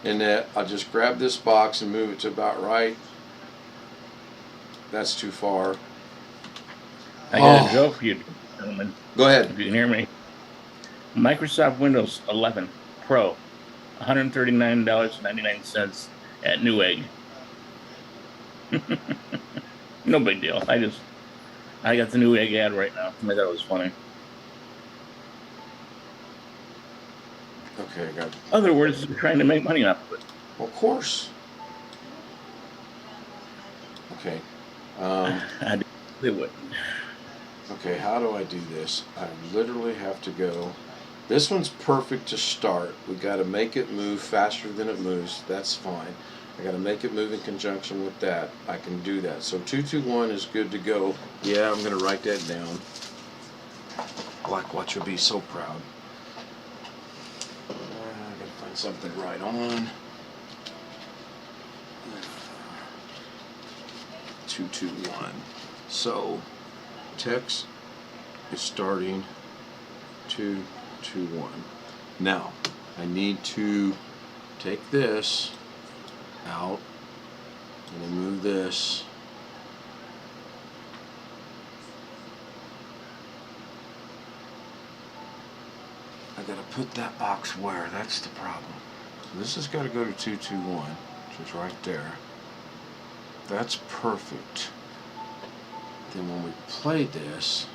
Speaker 1: in that I'll just grab this box and move it to about right. That's too far.
Speaker 3: I got a joke for you, gentlemen.
Speaker 1: Go ahead.
Speaker 3: If you can hear me. Microsoft Windows 11 Pro, $139.99 at Newegg. No big deal. I got the Newegg ad right now. I thought it was funny.
Speaker 1: Okay, I got it.
Speaker 3: Other words, they're trying to make money off of it.
Speaker 1: Well, of course. Okay.
Speaker 3: They wouldn't.
Speaker 1: Okay, how do I do this? I literally have to go. This one's perfect to start. We got to make it move faster than it moves. That's fine. I got to make it move in conjunction with that. I can do that. So 221 is good to go. Yeah, I'm going to write that down. Black Watch will be so proud. I got to find something right on. 221. So text is starting 221. Now I need to take this out and then move this. I gotta put that box where? That's the problem. So this has got to go to 221, which is right there. That's perfect. Then when we play this,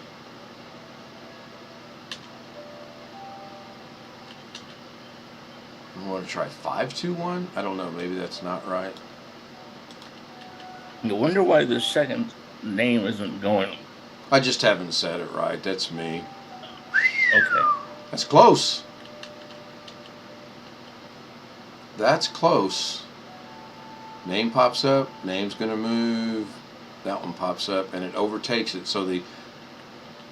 Speaker 1: I want to try 521. I don't know. Maybe that's not right.
Speaker 3: You wonder why the second name isn't going.
Speaker 1: I just haven't said it right. That's me.
Speaker 3: Okay.
Speaker 1: That's close. That's close. Name pops up. Name's going to move. That one pops up and it overtakes it. So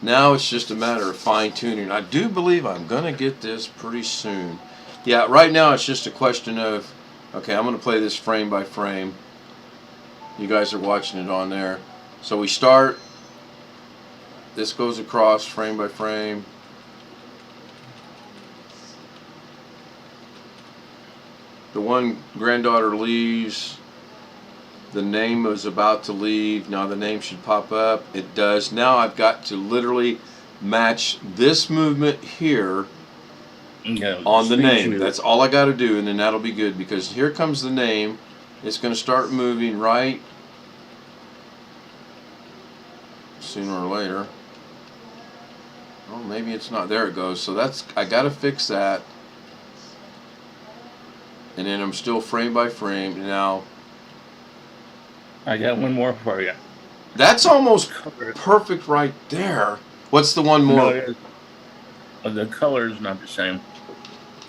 Speaker 1: now it's just a matter of fine tuning. I do believe I'm going to get this pretty soon. Yeah, right now it's just a question of, okay, I'm going to play this frame by frame. You guys are watching it on there. So we start. This goes across frame by frame. The one granddaughter leaves. The name is about to leave. Now the name should pop up. It does. Now I've got to literally match this movement here
Speaker 3: Yeah,
Speaker 1: on the
Speaker 3: speech
Speaker 1: name.
Speaker 3: music.
Speaker 1: That's all I got to do, and then that'll be good, because here comes the name. It's going to start moving right sooner or later. Oh, maybe it's not. There it goes. So I got to fix that. And then I'm still frame by frame. Now,
Speaker 3: I got one more for you.
Speaker 1: that's almost
Speaker 3: Color.
Speaker 1: perfect right there. What's the one
Speaker 3: No,
Speaker 1: more?
Speaker 3: it is. The color is not the same.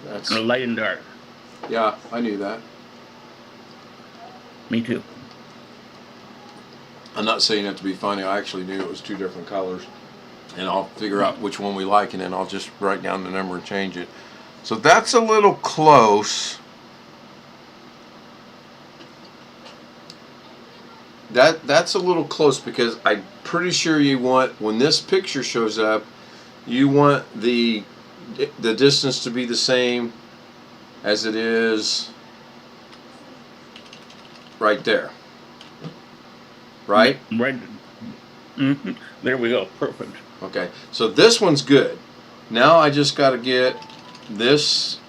Speaker 1: That's,
Speaker 3: Light and dark.
Speaker 1: yeah, I knew that.
Speaker 3: Me too.
Speaker 1: I'm not saying that to be funny. I actually knew it was two different colors. And I'll figure out which one we like, and then I'll just write down the number and change it. So that's a little close. That's a little close, because I'm pretty sure you want, when this picture shows up, you want the distance to be the same as it is right there. Right?
Speaker 3: Right. Mm-hmm. There we go. Perfect.
Speaker 1: Okay. So this one's good. Now I just got to get this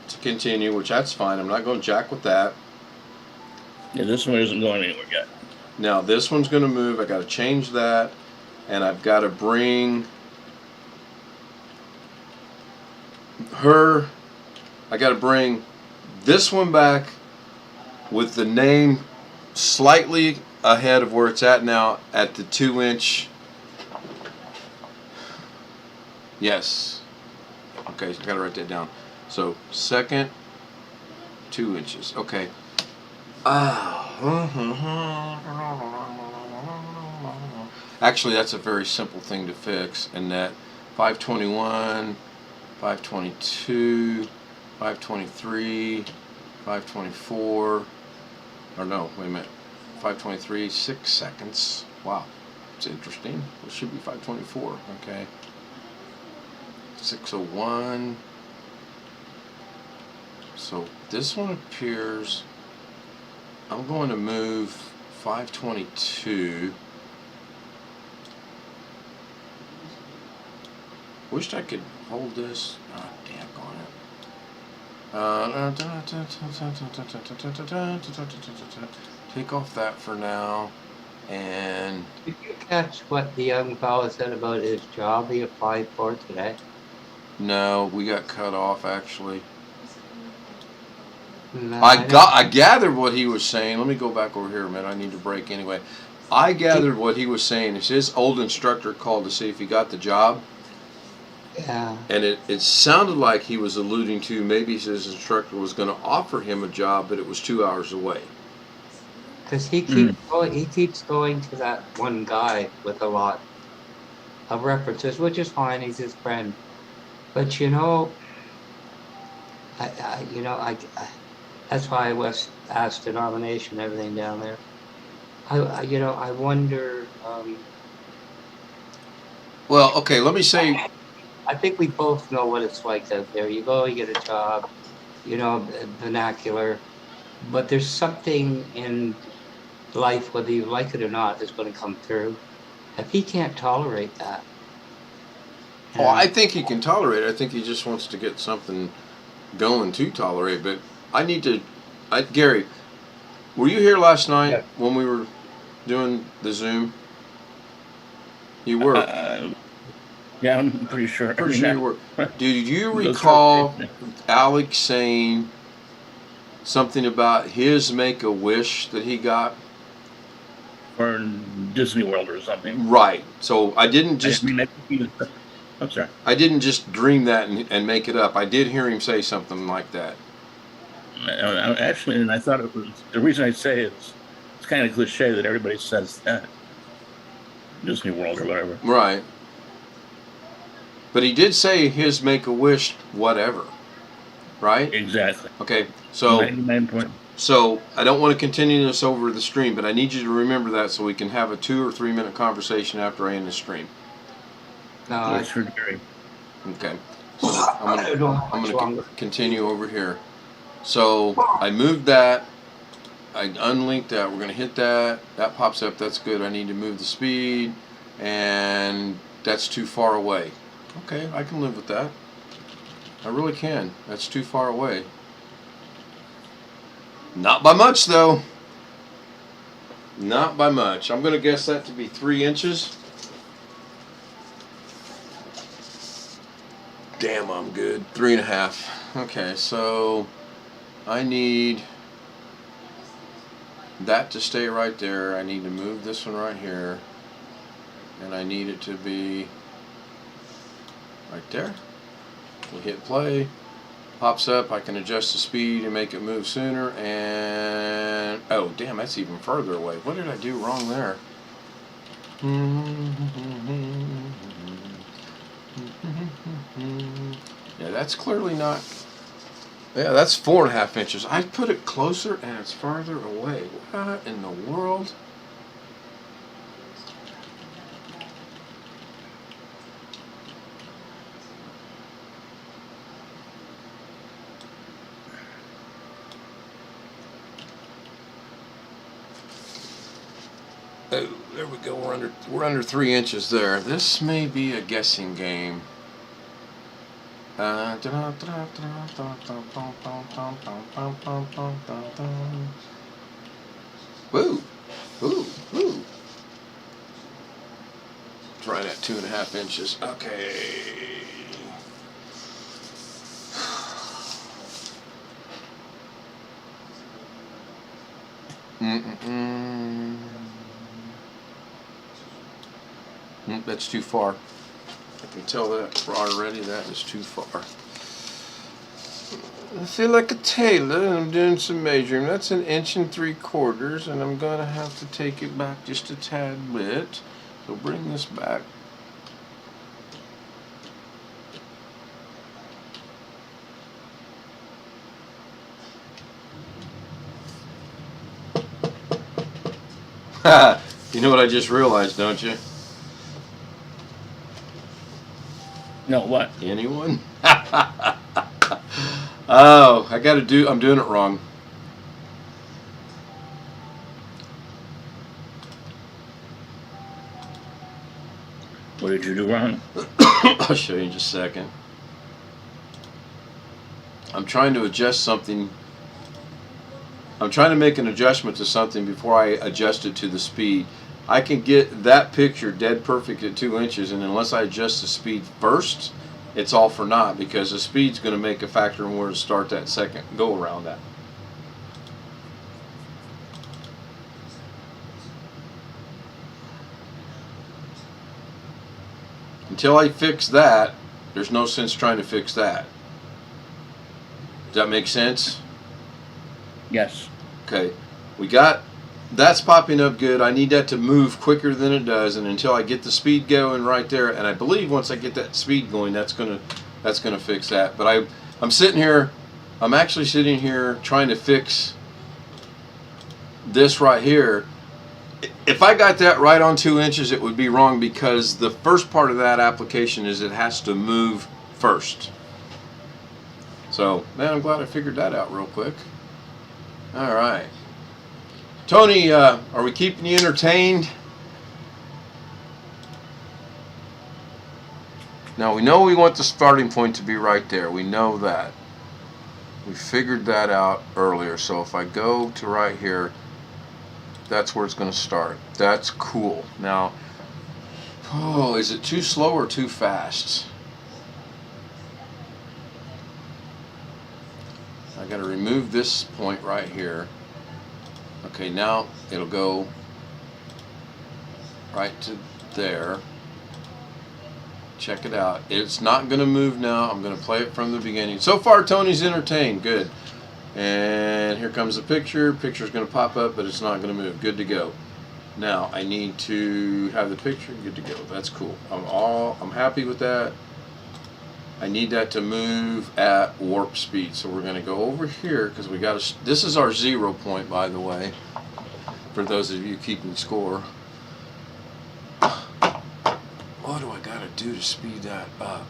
Speaker 1: to continue, which that's fine. I'm not going to jack with that.
Speaker 3: Yeah, this one isn't going anywhere yet.
Speaker 1: Now this one's going to move. I got to change that, and I've got to bring her. I got to bring this one back with the name slightly ahead of where it's at now, at the 2-inch. Yes. Okay, so I got to write that down. So second, 2 inches. Okay. Actually, that's a very simple thing to fix, and that 521, 522, 523, 524, or no, wait a minute, 523, 6 seconds. Wow, it's interesting. It should be 524, okay. 601. So this one appears, I'm going to move 522. Wished I could hold this. Oh, damn on it. Take off that for now. And
Speaker 2: Did you catch what the young fellow said about his job he applied for today?
Speaker 1: no, we got cut off actually.
Speaker 2: No,
Speaker 1: I gathered what he was saying. Let me go back over here a minute. I need to break anyway. I gathered what he was saying is his old instructor called to see if he got the job.
Speaker 2: Yeah.
Speaker 1: And it sounded like he was alluding to maybe his instructor was going to offer him a job, but it was 2 hours away.
Speaker 2: Because he keeps going to that one guy with a lot of references, which is fine. He's his friend. But you know, I that's why I was asked the nomination and everything down there. I wonder.
Speaker 1: Well, okay, let me say.
Speaker 2: I think we both know what it's like out there. You go, you get a job, vernacular, but there's something in life, whether you like it or not, that's going to come through. If he can't tolerate that.
Speaker 1: Oh, I think he can tolerate it. I think he just wants to get something going to tolerate. But I need to. Gary, were you here last night when we were doing the Zoom? You were.
Speaker 3: Yeah, I'm pretty sure.
Speaker 1: Pretty sure you were. Do you recall Alex saying something about his Make-A-Wish that he got?
Speaker 3: Or Disney World or something.
Speaker 1: Right. So I didn't just.
Speaker 3: I'm sorry.
Speaker 1: I didn't just dream that and make it up. I did hear him say something like that.
Speaker 3: Actually, and I thought it was, the reason I say it's kind of cliche that everybody says that. Disney World or whatever.
Speaker 1: Right. But he did say his Make-A-Wish whatever. Right?
Speaker 3: Exactly.
Speaker 1: Okay. So
Speaker 3: 99 point.
Speaker 1: So I don't want to continue this over the stream, but I need you to remember that so we can have a 2 or 3 minute conversation after I end the stream.
Speaker 2: No,
Speaker 3: That's for Gary.
Speaker 1: Okay. So I'm going to continue over here. So I moved that. I unlinked that. We're going to hit that. That pops up. That's good. I need to move the speed, and that's too far away. Okay, I can live with that. I really can. That's too far away. Not by much, though. Not by much. I'm going to guess that to be 3 inches. Damn, I'm good. 3.5. Okay, so I need that to stay right there. I need to move this one right here. And I need it to be right there. We hit play. Pops up. I can adjust the speed and make it move sooner. And oh, damn, that's even further away. What did I do wrong there? Yeah, that's clearly not. Yeah, that's 4.5 inches. I put it closer and it's farther away. What in the world? Oh, there we go. We're under 3 inches there. This may be a guessing game. Woo, woo, woo. It's right at 2.5 inches. Okay. That's too far. I can tell that already. That is too far. I feel like a tailor and I'm doing some measuring. That's 1 3/4 inches, and I'm going to have to take it back just a tad bit. So bring this back. You know what I just realized, don't you?
Speaker 3: No, what?
Speaker 1: Anyone? Oh, I'm doing it wrong.
Speaker 3: What did you do wrong?
Speaker 1: I'll show you in just a second. I'm trying to adjust something. I'm trying to make an adjustment to something before I adjust it to the speed. I can get that picture dead perfect at 2 inches, and unless I adjust the speed first, it's all for naught, because the speed's going to make a factor in where to start that second go around that. Until I fix that, there's no sense trying to fix that. Does that make sense?
Speaker 3: Yes.
Speaker 1: Okay, we got that's popping up good. I need that to move quicker than it does, and until I get the speed going right there, and I believe once I get that speed going, that's gonna fix that. But I'm sitting here, I'm actually sitting here trying to fix this right here. If I got that right on 2 inches, it would be wrong, because the first part of that application is it has to move first. So, man, I'm glad I figured that out real quick. All right. Tony, are we keeping you entertained? Now, we know we want the starting point to be right there. We know that. We figured that out earlier. So if I go to right here, that's where it's going to start. That's cool. Now, oh, is it too slow or too fast? I got to remove this point right here. Okay, now it'll go right to there. Check it out. It's not going to move now. I'm going to play it from the beginning. So far, Tony's entertained. Good. And here comes the picture. Picture's going to pop up, but it's not going to move. Good to go. Now I need to have the picture. Good to go. That's cool. I'm happy with that. I need that to move at warp speed. So we're going to go over here, because we got to. This is our 0 point, by the way, for those of you keeping score. What do I got to do to speed that up?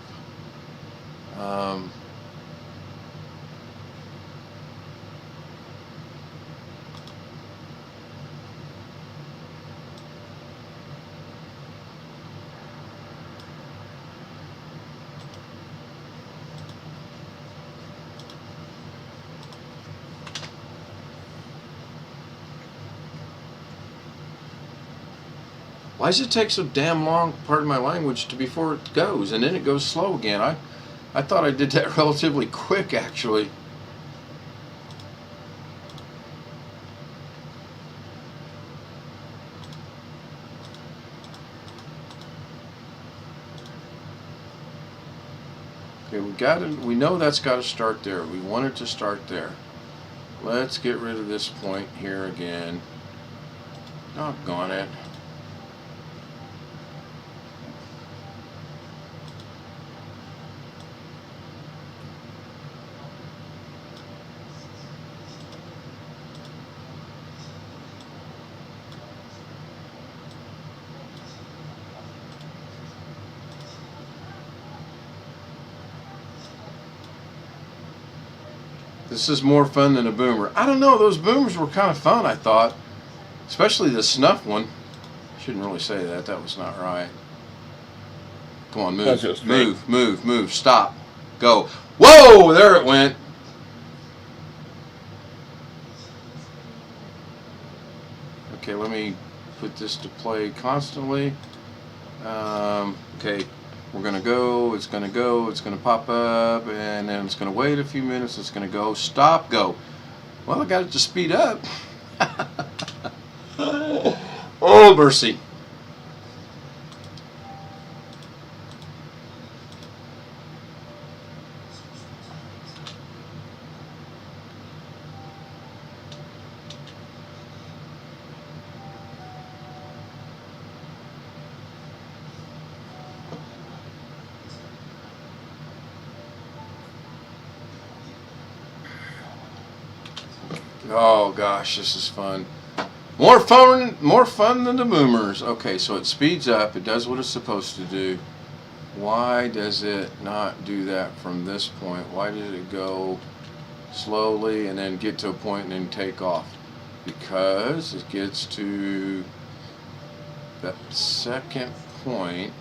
Speaker 1: Why does it take so damn long, pardon my language, before it goes, and then it goes slow again? I thought I did that relatively quick, actually. Okay, we know that's got to start there. We want it to start there. Let's get rid of this point here again. Doggone it. This is more fun than a boomer. I don't know, those boomers were kind of fun, I thought. Especially the snuff one. Shouldn't really say that, that was not right. Come on, move, stop, go. Whoa, there it went. Okay, let me put this to play constantly. Okay. We're going to go, it's going to pop up, and then it's going to wait a few minutes, it's going to go, stop, go. Well, I got it to speed up. Oh, mercy. Oh gosh, this is fun. More fun than the boomers. Okay, so it speeds up. It does what it's supposed to do. Why does it not do that from this point? Why did it go slowly and then get to a point and then take off? Because it gets to that second point.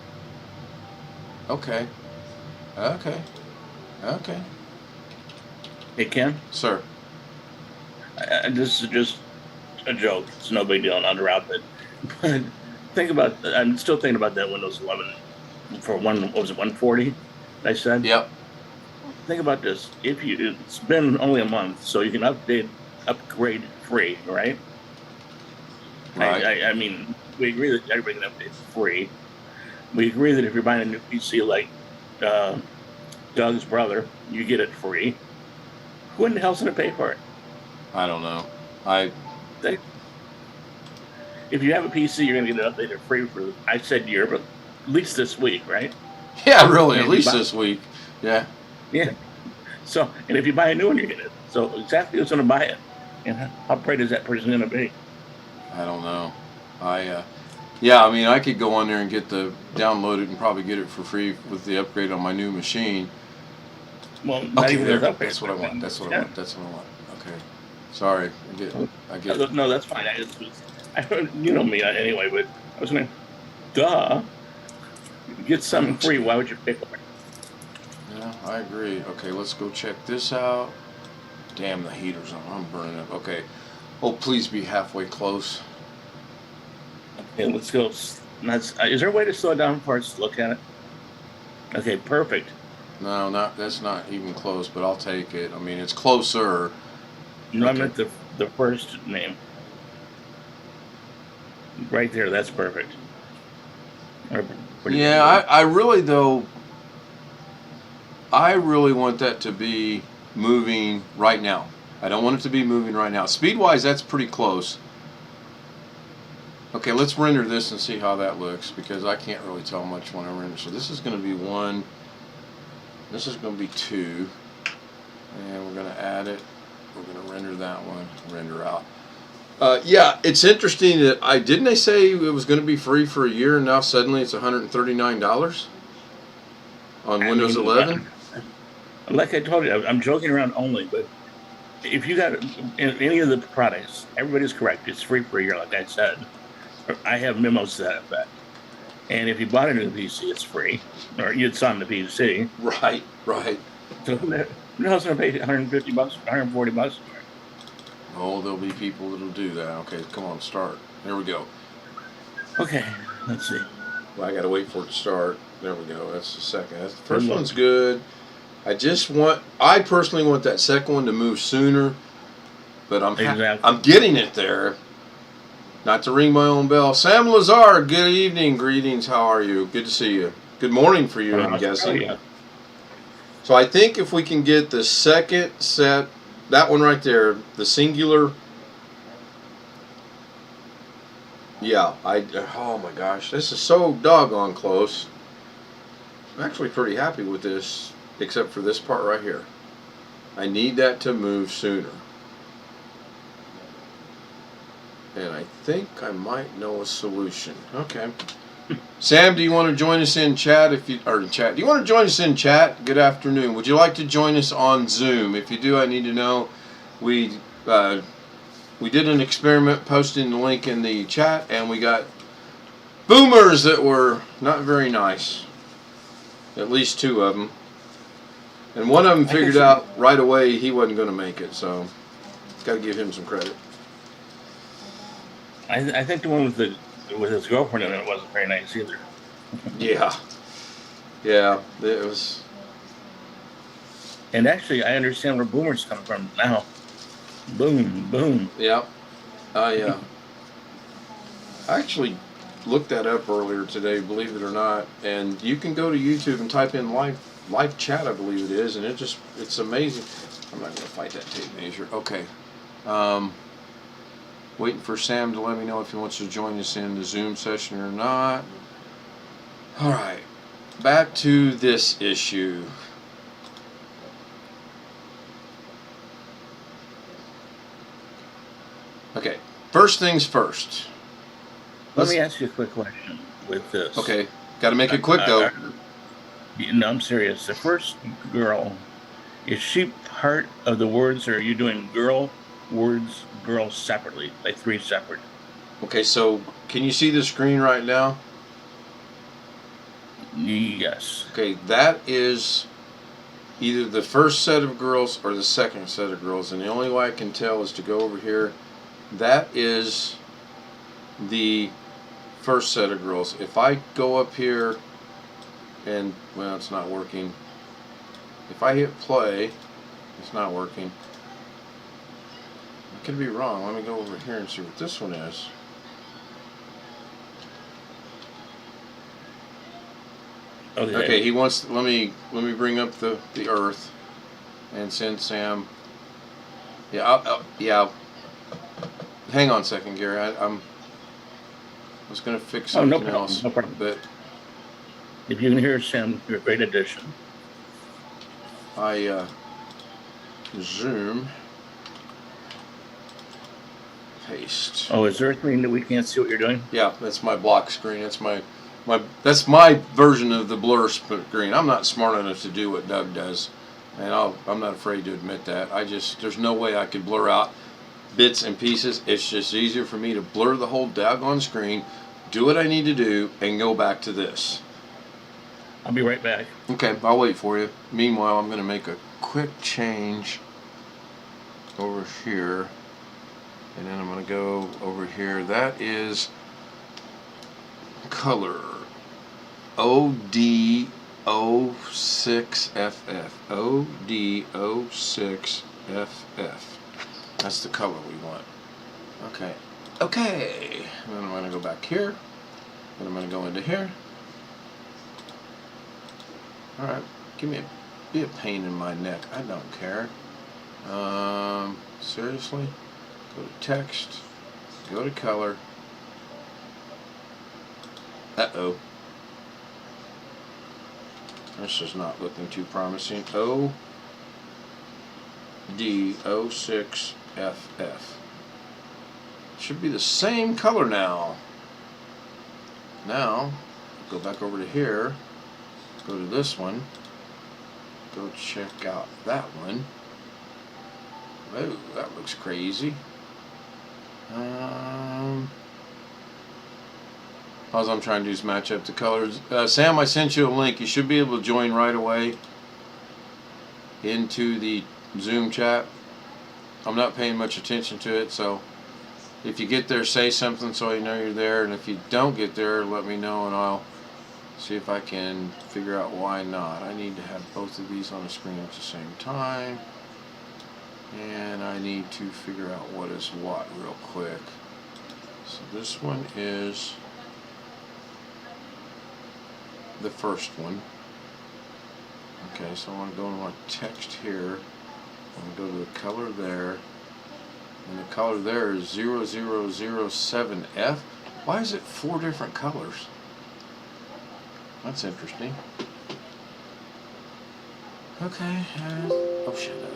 Speaker 1: Okay.
Speaker 3: Hey, Ken?
Speaker 1: Sir.
Speaker 3: This is just a joke. It's no big deal, not around it. But think about, I'm still thinking about that Windows 11 for what was it, 140? I said?
Speaker 1: Yep.
Speaker 3: Think about this. It's been only a month, so you can upgrade free, right?
Speaker 1: Right.
Speaker 3: I mean, we agree that everybody can update free. We agree that if you're buying a new PC like Doug's brother, you get it free. Who in the hell's going to pay for it?
Speaker 1: I don't know.
Speaker 3: If you have a PC, you're going to get it updated free for, I said year, but at least this week, right?
Speaker 1: Yeah, really, at least this week. Yeah.
Speaker 3: Yeah. So, and if you buy a new one, you get it. So exactly who's going to buy it? And how bright is that person going to be?
Speaker 1: I don't know. Yeah, I mean, I could go on there and download it and probably get it for free with the upgrade on my new machine.
Speaker 3: Well, not
Speaker 1: okay,
Speaker 3: even
Speaker 1: there.
Speaker 3: with upgrade.
Speaker 1: That's what I want. That's what I want. Okay. Sorry. I get it.
Speaker 3: No, that's fine. You know me anyway, but I was going, duh. Get something free. Why would you pay for it?
Speaker 1: Yeah, I agree. Okay, let's go check this out. Damn, the heater's on. I'm burning up. Okay. Oh, please be halfway close.
Speaker 3: Okay, let's go. Is there a way to slow it down for us to look at it? Okay, perfect.
Speaker 1: No, that's not even close, but I'll take it. I mean, it's closer.
Speaker 3: No, okay. I meant the first name. Right there, that's perfect.
Speaker 1: Yeah, I really want that to be moving right now. I don't want it to be moving right now. Speed-wise, that's pretty close. Okay, let's render this and see how that looks, because I can't really tell much when I render. So this is going to be 1. This is going to be 2. And we're going to add it. We're going to render that one. Render out. Yeah, it's interesting that didn't they say it was going to be free for a year, and now suddenly it's $139 on Windows 11?
Speaker 3: Like I told you, I'm joking around only, but if you got any of the products, everybody's correct. It's free for a year, like I said. I have memos to that effect. And if you bought a new PC, it's free, or you'd sign the PC.
Speaker 1: Right.
Speaker 3: So who the hell's going to pay $150, $140?
Speaker 1: Oh, there'll be people that'll do that. Okay, come on, start. There we go.
Speaker 3: Okay. Let's see.
Speaker 1: Well, I got to wait for it to start. There we go. That's the second. That's the
Speaker 3: Good
Speaker 1: first
Speaker 3: luck.
Speaker 1: one's good. I personally want that second one to move sooner, but
Speaker 3: Exactly.
Speaker 1: I'm getting it there. Not to ring my own bell. Sam Lazar, good evening, greetings. How are you? Good to see you. Good morning for you, I'm guessing.
Speaker 3: Yeah.
Speaker 1: So I think if we can get the second set, that one right there, the singular. Yeah, oh my gosh, this is so doggone close. I'm actually pretty happy with this, except for this part right here. I need that to move sooner. And I think I might know a solution. Okay. Sam, do you want to join us in chat? Do you want to join us in chat? Good afternoon. Would you like to join us on Zoom? If you do, I need to know. We did an experiment posting the link in the chat, and we got boomers that were not very nice. At least 2 of them. And one of them figured out right away he wasn't going to make it, so got to give him some credit.
Speaker 3: I think the one with his girlfriend in it wasn't very nice either.
Speaker 1: Yeah, it was.
Speaker 3: And actually, I understand where boomers come from now. Boom, boom.
Speaker 1: Yeah, I actually looked that up earlier today, believe it or not, and you can go to YouTube and type in live chat, I believe it is, and it's amazing. I'm not going to fight that tape measure. Okay. Waiting for Sam to let me know if he wants to join us in the Zoom session or not. All right, back to this issue. Okay, first things first.
Speaker 3: Let me ask you a quick question with this.
Speaker 1: Okay, got to make it quick though.
Speaker 3: No, I'm serious. The first girl, is she part of the words, or are you doing words, girl separately, like 3 separate?
Speaker 1: Okay, so can you see the screen right now?
Speaker 3: Yes.
Speaker 1: Okay, that is either the first set of girls or the second set of girls, and the only way I can tell is to go over here. That is the first set of girls. If I go up here and, well, it's not working. If I hit play, it's not working. I could be wrong. Let me go over here and see what this one is. Okay, he wants. Let me bring up the Earth, and send Sam. Yeah, yeah. Hang on a second, Gary. I was gonna fix something else.
Speaker 3: No problem.
Speaker 1: But
Speaker 3: if you can hear Sam, you're a great addition.
Speaker 1: I zoom, paste.
Speaker 3: Oh, is there a screen that we can't see what you're doing?
Speaker 1: Yeah, that's my block screen. That's my version of the blur screen. I'm not smart enough to do what Doug does, and I'm not afraid to admit that. There's no way I could blur out bits and pieces. It's just easier for me to blur the whole doggone screen, do what I need to do, and go back to this.
Speaker 3: I'll be right back.
Speaker 1: Okay, I'll wait for you. Meanwhile, I'm going to make a quick change over here, and then I'm going to go over here. That is color OD06FF. OD06FF. That's the color we want. Okay. And then I'm going to go back here. And I'm going to go into here. Alright. Be a pain in my neck. I don't care. Seriously? Go to text. Go to color. Uh-oh. This is not looking too promising. OD06FF. Should be the same color now. Now, go back over to here. Go to this one. Go check out that one. Oh, that looks crazy. All I'm trying to do is match up the colors. Sam, I sent you a link. You should be able to join right away into the Zoom chat. I'm not paying much attention to it, so If you get there, say something so I know you're there. And if you don't get there, let me know and I'll see if I can figure out why not. I need to have both of these on the screen at the same time. And I need to figure out what is what real quick. So this one is the first one. Okay, so I want to go to my text here. I want to go to the color there. And the color there is 0007F. Why is it 4 different colors? That's interesting. Okay, oh shut up.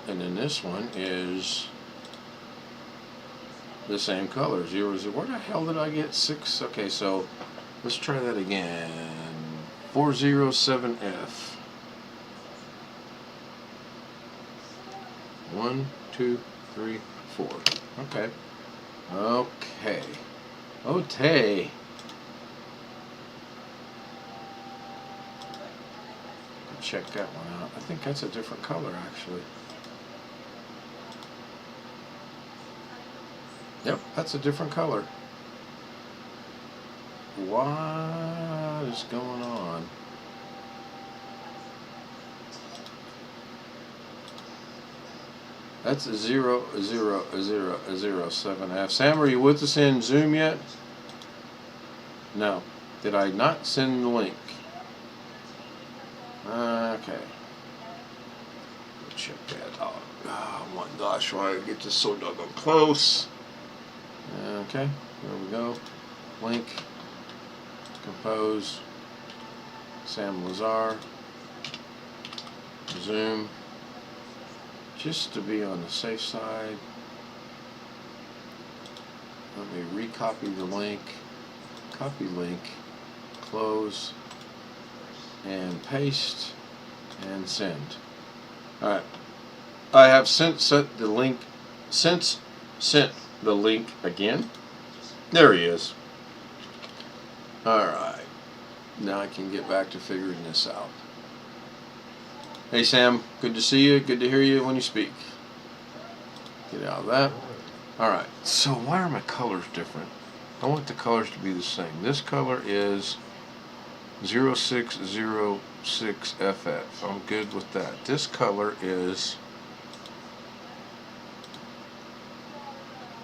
Speaker 1: And then this one is the same color, 00. Where the hell did I get 6? Okay, so let's try that again. 407F. 1, 2, 3, 4. Okay. Okay. Okay. Check that one out. I think that's a different color actually. Yep, that's a different color. What is going on? That's a 0007F. Sam, are you with us in Zoom yet? No. Did I not send the link? Okay. Check that out. Oh my gosh, why did I get this so doggone close? Okay, here we go. Link. Compose. Sam Lazar. Zoom. Just to be on the safe side. Let me recopy the link. Copy link. Close. And paste. And send. Alright. I have sent the link. Sent the link again. There he is. Alright. Now I can get back to figuring this out. Hey Sam, good to see you. Good to hear you when you speak. Get out of that. Alright, so why are my colors different? I want the colors to be the same. This color is 0606FF. I'm good with that. This color is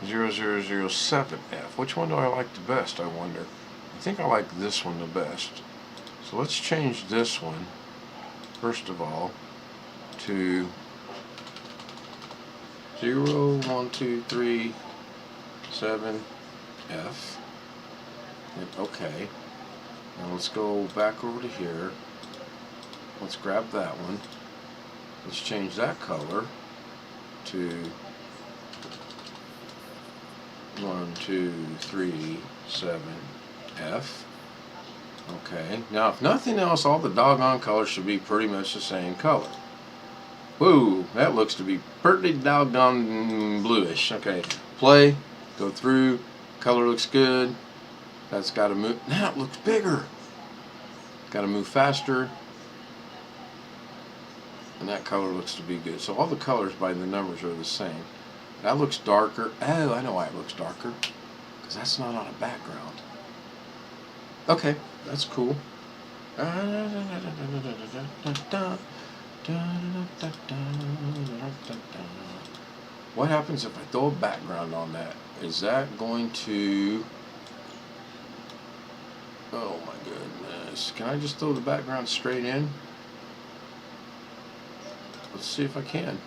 Speaker 1: 0007F. Which one do I like the best, I wonder? I think I like this one the best. So let's change this one, first of all, to 01237F. And okay. Now let's go back over to here. Let's grab that one. Let's change that color to 1237F. Okay. Now, if nothing else, all the doggone colors should be pretty much the same color. Whoa, that looks to be pretty doggone bluish. Okay. Play. Go through. Color looks good. That's got to move. Now it looks bigger. Got to move faster. And that color looks to be good. So all the colors by the numbers are the same. That looks darker. Oh, I know why it looks darker. Because that's not on a background. Okay, that's cool. What happens if I throw a background on that? Is that going to... Oh my goodness. Can I just throw the background straight in? Let's see if I can.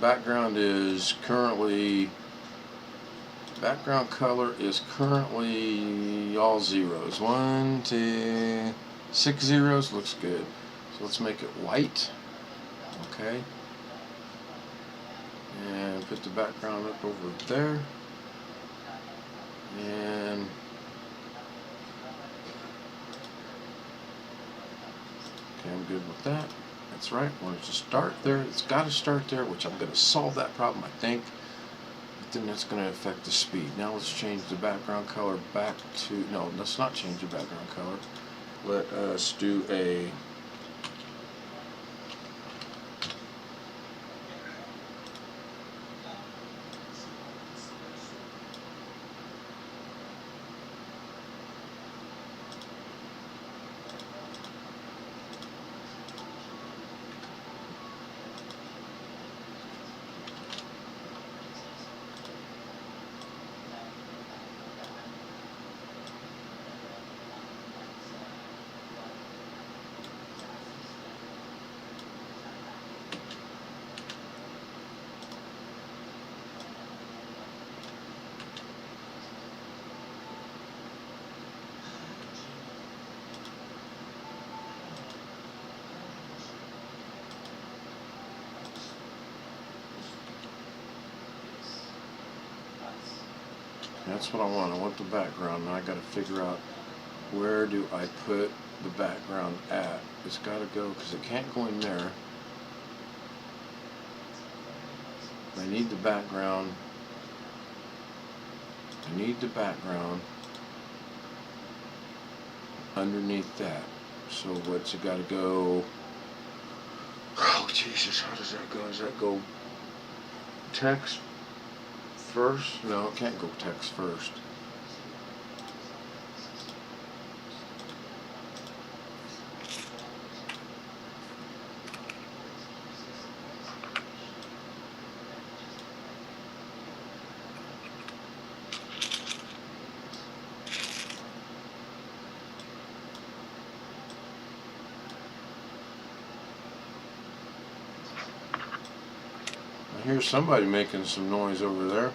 Speaker 1: Background is currently... Background color is currently all zeros. 1, 2, 6 zeros. Looks good. So let's make it white. Okay. And put the background up over there. And okay, I'm good with that. That's right. I want it to start there. It's got to start there, which I'm going to solve that problem, I think. Then that's going to affect the speed. Now let's change the background color back to... No, let's not change the background color. Let us do a... That's what I want. I want the background. Now I got to figure out where do I put the background at. It's got to go because it can't go in there. I need the background. I need the background underneath that. So what's it got to go? Oh Jesus! How does that go? Does that go text first? No, it can't go text first. I hear somebody making some noise over there.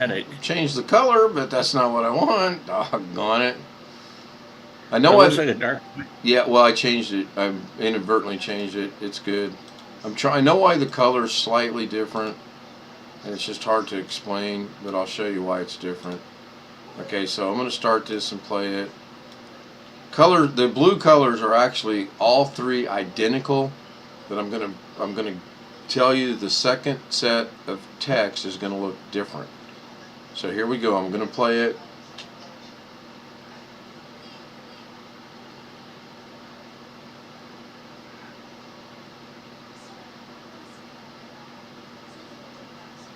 Speaker 3: Headache.
Speaker 1: Change the color, but that's not what I want. Doggone it. I
Speaker 3: It
Speaker 1: know
Speaker 3: looks
Speaker 1: I.
Speaker 3: like a dark.
Speaker 1: Yeah, well, I changed it. I inadvertently changed it. It's good. I'm trying. I know why the color's slightly different, and it's just hard to explain, but I'll show you why it's different. Okay, so I'm going to start this and play it. Color. The blue colors are actually all three identical, but I'm going to tell you the second set of text is going to look different. So here we go. I'm going to play it.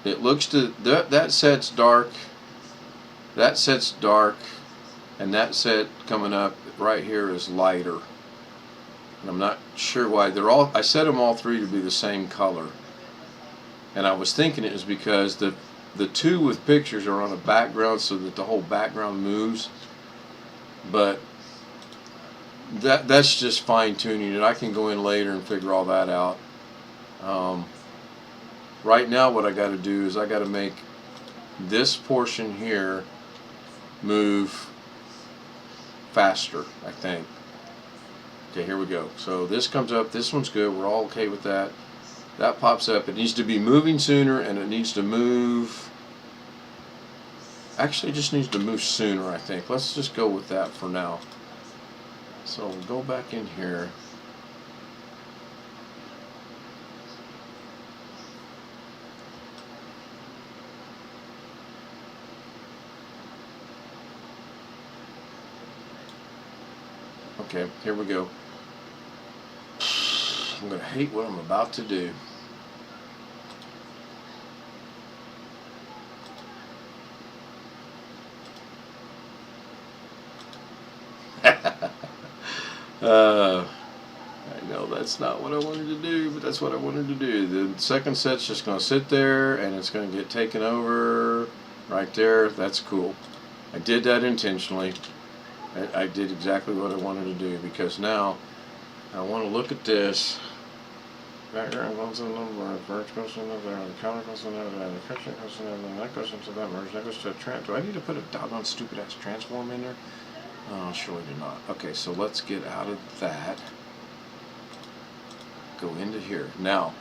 Speaker 1: It looks to that set's dark. That set's dark, and that set coming up right here is lighter. And I'm not sure why they're all. I set them all three to be the same color, and I was thinking it was because the two with pictures are on a background, so that the whole background moves. But that's just fine tuning it. I can go in later and figure all that out. Right now, what I got to do is I got to make this portion here move faster, I think. Okay, here we go. So this comes up. This one's good. We're all okay with that. That pops up. It needs to be moving sooner, and it needs to move. Actually, it just needs to move sooner, I think. Let's just go with that for now. So we'll go back in here. Okay, here we go. I'm going to hate what I'm about to do. I know that's not what I wanted to do, but that's what I wanted to do. The second set's just going to sit there, and it's going to get taken over right there. That's cool. I did that intentionally. I did exactly what I wanted to do, because now I want to look at this. Background goes in the merge goes in there, the counter goes in there, the caption goes in there, then that goes into that merge, that goes to a transform. Do I need to put a doggone stupid ass transform in there? Oh, surely do not. Okay, so let's get out of that. Go into here. Now,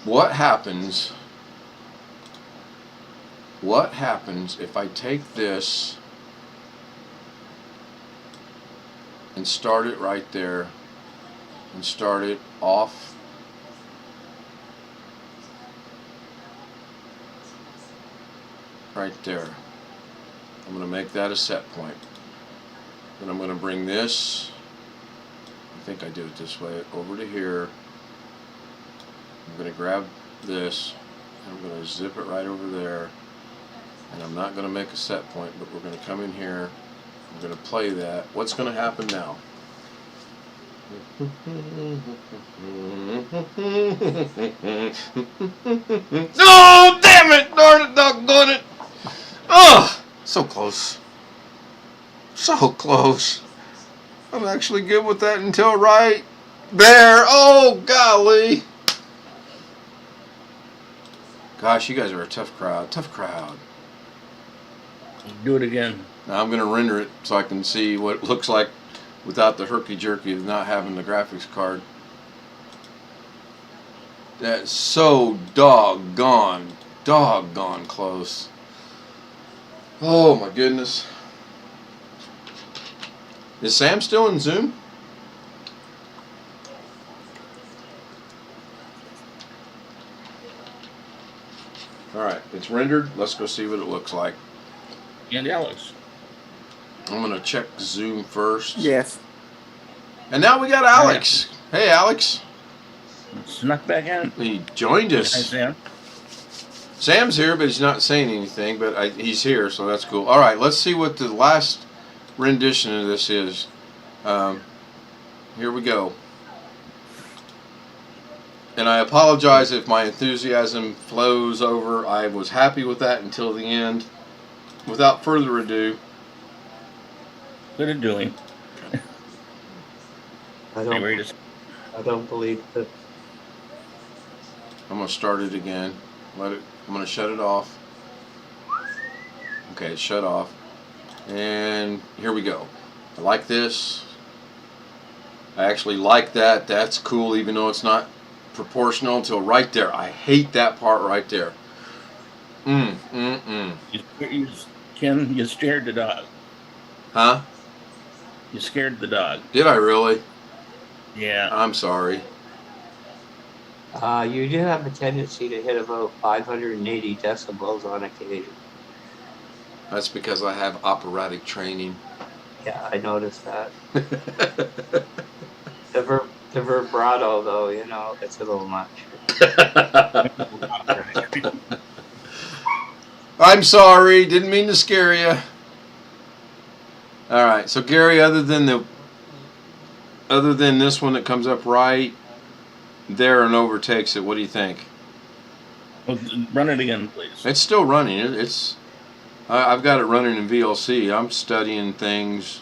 Speaker 1: what happens if I take this and start it right there and start it off right there? I'm going to make that a set point. Then I'm going to bring this, I think I do it this way, over to here. I'm going to grab this, and I'm going to zip it right over there. And I'm not going to make a set point, but we're going to come in here. I'm going to play that. What's going to happen now? Oh, damn it! Darn it, doggone it! Oh, so close. So close. I'm actually good with that until right there. Oh, golly. Gosh, you guys are a tough crowd. Tough crowd.
Speaker 3: Do it again.
Speaker 1: Now I'm going to render it so I can see what it looks like without the herky-jerky of not having the graphics card. That's so doggone close. Oh my goodness. Is Sam still in Zoom? Alright, it's rendered. Let's go see what it looks like.
Speaker 3: And Alex.
Speaker 1: I'm going to check Zoom first.
Speaker 5: Yes.
Speaker 1: And now we got Alex. Hey, Alex.
Speaker 3: Snuck back in.
Speaker 1: He joined
Speaker 3: Hi,
Speaker 1: us.
Speaker 3: Sam.
Speaker 1: Sam's here, but he's not saying anything, but he's here, so that's cool. All right, let's see what the last rendition of this is. Here we go. And I apologize if my enthusiasm flows over. I was happy with that until the end. Without further ado.
Speaker 3: Good at doing.
Speaker 2: I don't believe that.
Speaker 1: I'm going to start it again. I'm going to shut it off. Okay, it's shut off. And here we go. I like this. I actually like that. That's cool, even though it's not proportional until right there. I hate that part right there.
Speaker 3: Ken, you scared the dog.
Speaker 1: Huh?
Speaker 3: You scared the dog.
Speaker 1: Did I really?
Speaker 3: Yeah.
Speaker 1: I'm sorry.
Speaker 2: You do have a tendency to hit about 580 decibels on occasion.
Speaker 1: That's because I have operatic training.
Speaker 2: Yeah, I noticed that. The vibrato, though, you know, it's a little much.
Speaker 1: I'm sorry. Didn't mean to scare you. All right. So Gary, other than this one that comes up right there and overtakes it, what do you think?
Speaker 3: Well, run it again, please.
Speaker 1: It's still running. I've got it running in VLC. I'm studying things.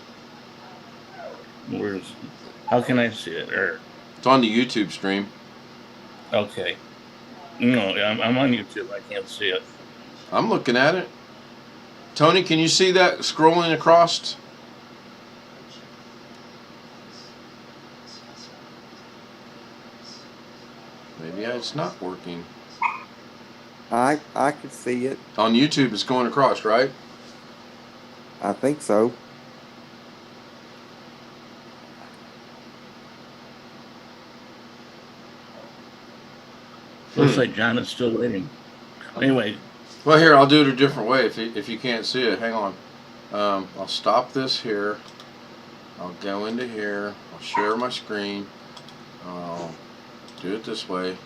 Speaker 3: How can I see it?
Speaker 1: It's on the YouTube stream.
Speaker 3: Okay. No, I'm on YouTube. I can't see it.
Speaker 1: I'm looking at it. Tony, can you see that scrolling across? Maybe it's not working.
Speaker 5: I could see it.
Speaker 1: On YouTube, it's going across, right?
Speaker 5: I think so.
Speaker 3: Looks like John is still waiting. Anyway.
Speaker 1: Well, here, I'll do it a different way if you can't see it. Hang on. I'll stop this here. I'll go into here. I'll share my screen. I'll do it this way.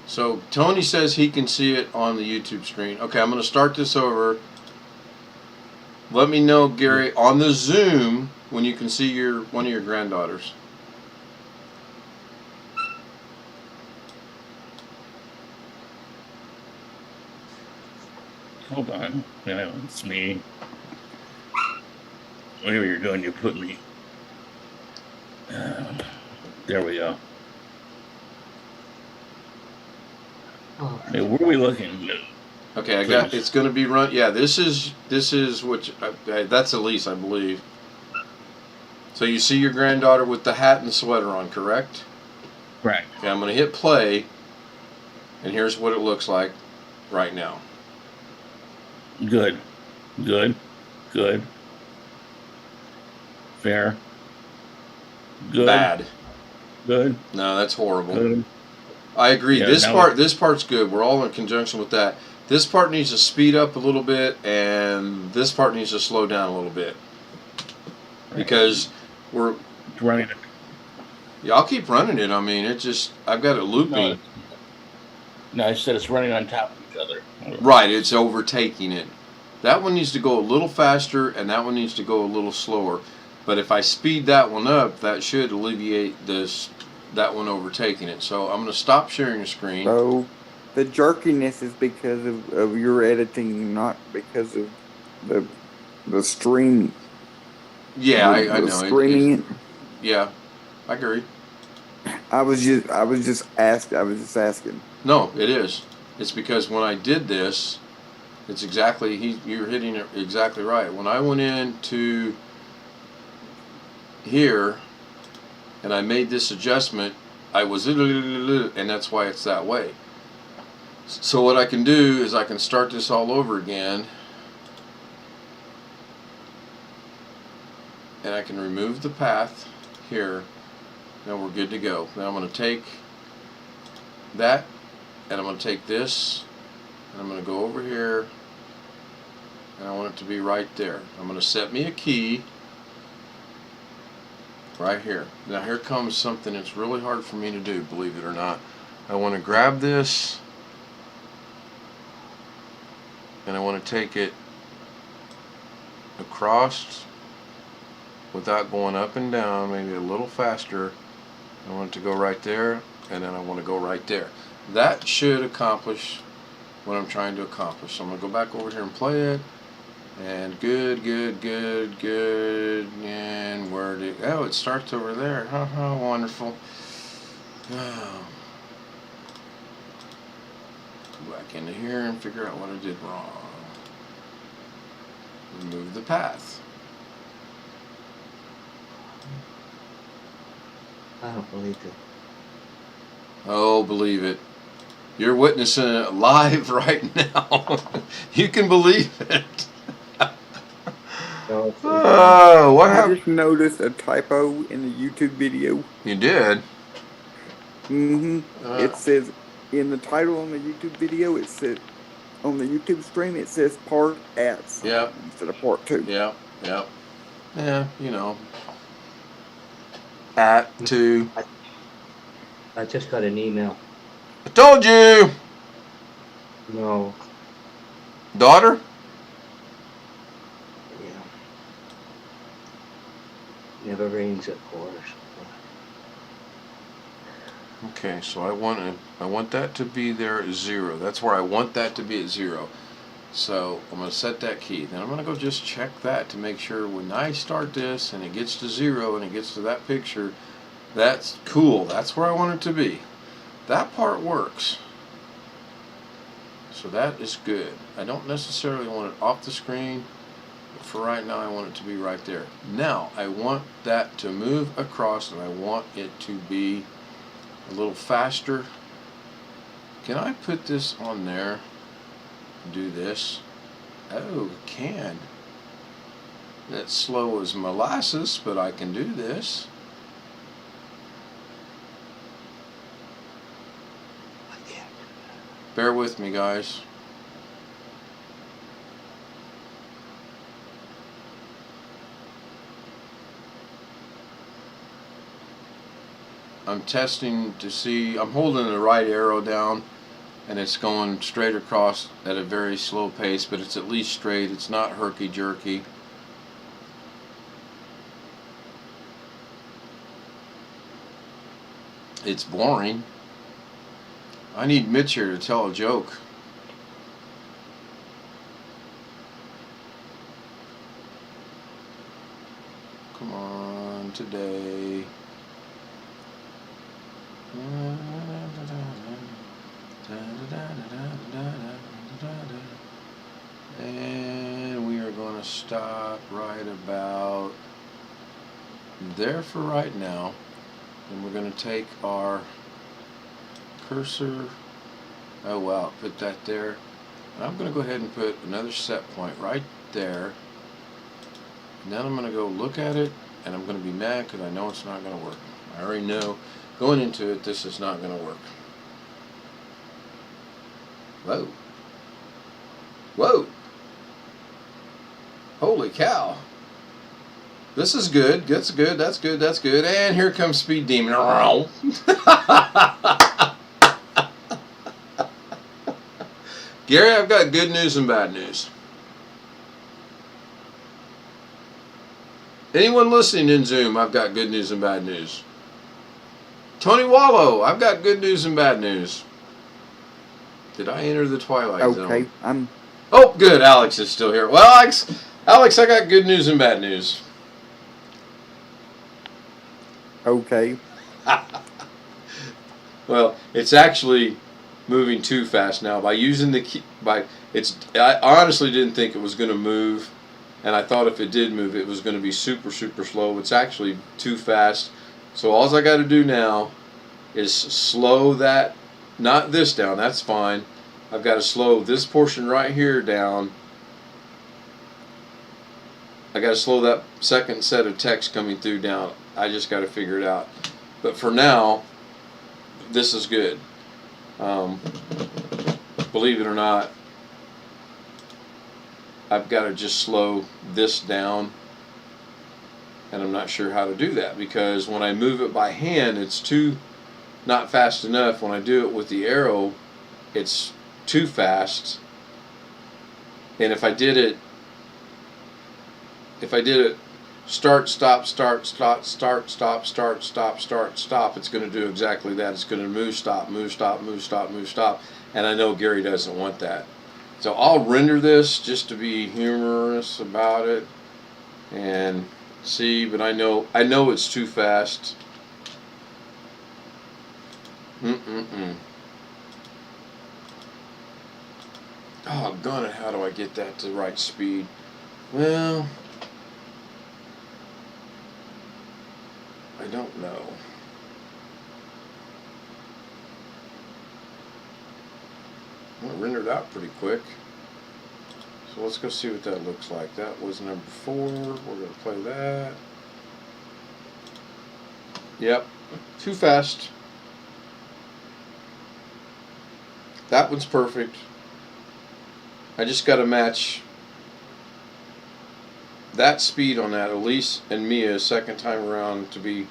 Speaker 1: So Tony says he can see it on the YouTube screen. Okay, I'm going to start this over. Let me know, Gary, on the Zoom when you can see one of your granddaughters.
Speaker 3: Hold on. Yeah, it's me. Whatever you're doing, you put me. There we go. Hey, where are we looking?
Speaker 1: Okay, I got. It's going to be run. Yeah, this is what. That's Elise, I believe. So you see your granddaughter with the hat and the sweater on, correct?
Speaker 3: Correct.
Speaker 1: Okay, I'm going to hit play, and here's what it looks like right now.
Speaker 3: Good. Good. Good. Fair. Good.
Speaker 1: Bad.
Speaker 3: Good.
Speaker 1: No, that's horrible.
Speaker 3: Good.
Speaker 1: I agree.
Speaker 3: Yeah,
Speaker 1: This part's good. We're all in conjunction with that. This part needs to speed up a little bit, and this part needs to slow down a little bit. Because we're
Speaker 3: running it.
Speaker 1: Yeah, I'll keep running it. I mean, I've got it looping.
Speaker 3: No, I said it's running on top of each other.
Speaker 1: Right, it's overtaking it. That one needs to go a little faster, and that one needs to go a little slower. But if I speed that one up, that should alleviate that one overtaking it. So I'm going to stop sharing the screen.
Speaker 5: So the jerkiness is because of your editing, not because of the stream.
Speaker 1: Yeah, I know.
Speaker 5: Streaming it.
Speaker 1: Yeah, I agree.
Speaker 5: I was just asking.
Speaker 1: No, it is. It's because when I did this, it's exactly you're hitting it exactly right. When I went into here and I made this adjustment, I was, and that's why it's that way. So what I can do is I can start this all over again, and I can remove the path here. Now we're good to go. Now I'm going to take that, and I'm going to take this, and I'm going to go over here, and I want it to be right there. I'm going to set me a key right here. Now here comes something that's really hard for me to do, believe it or not. I want to grab this, and I want to take it across without going up and down, maybe a little faster. I want it to go right there, and then I want to go right there. That should accomplish what I'm trying to accomplish. So I'm going to go back over here and play it. And good, good, good, good. And where did it? Oh, it starts over there. Haha, wonderful. Oh. Go back into here and figure out what I did wrong. Remove the path.
Speaker 2: I don't believe it.
Speaker 1: Oh, believe it. You're witnessing it live right now. You can believe it. Oh, what
Speaker 5: I
Speaker 1: happened?
Speaker 5: just noticed a typo in the YouTube video.
Speaker 1: You did?
Speaker 5: It says in the title on the YouTube video, it says on the YouTube stream, it says part at
Speaker 1: Yep.
Speaker 5: instead of part 2.
Speaker 1: Yep, yep. Yeah, you know. At 2.
Speaker 2: I just got an email.
Speaker 1: I told you!
Speaker 2: No.
Speaker 1: Daughter?
Speaker 2: Yeah. Never rains, of course.
Speaker 1: Okay, so I want that to be there at 0. That's where I want that to be at 0. So I'm going to set that key. Then I'm going to go just check that to make sure when I start this and it gets to 0 and it gets to that picture, that's cool. That's where I want it to be. That part works. So that is good. I don't necessarily want it off the screen, but for right now I want it to be right there. Now I want that to move across, and I want it to be a little faster. Can I put this on there and do this? Oh, can. That's slow as molasses, but I can do this. Bear with me, guys. I'm testing to see, I'm holding the right arrow down and it's going straight across at a very slow pace, but it's at least straight. It's not herky-jerky. It's boring. I need Mitch here to tell a joke. Come on, today. And we are going to stop right about there for right now. And we're going to take our cursor, oh wow, put that there. And I'm going to go ahead and put another set point right there. And then I'm going to go look at it, and I'm going to be mad because I know it's not going to work. I already know going into it this is not going to work. Whoa. Whoa. Holy cow. This is good. That's good. That's good. That's good. And here comes Speed Demon. Gary, I've got good news and bad news. Anyone listening in Zoom, I've got good news and bad news. Tony Wallow, I've got good news and bad news. Did I enter the Twilight Zone?
Speaker 5: Okay, I'm...
Speaker 1: Oh, good. Alex is still here. Well, Alex, I got good news and bad news.
Speaker 5: Okay.
Speaker 1: Well, it's actually moving too fast now. By using the key, I honestly didn't think it was going to move and I thought if it did move, it was going to be super, super slow. It's actually too fast. So all I got to do now is slow that, not this down, that's fine. I've got to slow this portion right here down. I got to slow that second set of text coming through down. I just got to figure it out. But for now, this is good. Believe it or not, I've got to just slow this down, and I'm not sure how to do that because when I move it by hand, it's too not fast enough. When I do it with the arrow, it's too fast. And if I did it start, stop, start, stop, start, stop, start, stop, start, stop, it's going to do exactly that. It's going to move, stop, move, stop, move, stop, move, stop. And I know Gary doesn't want that. So I'll render this just to be humorous about it and see, but I know it's too fast. Oh, gone it, how do I get that to the right speed? Well, I don't know. Well, it rendered out pretty quick. So let's go see what that looks like. That was number 4. We're going to play that. Yep, too fast. That one's perfect. I just got to match that speed on that, Elise and Mia, second time around to be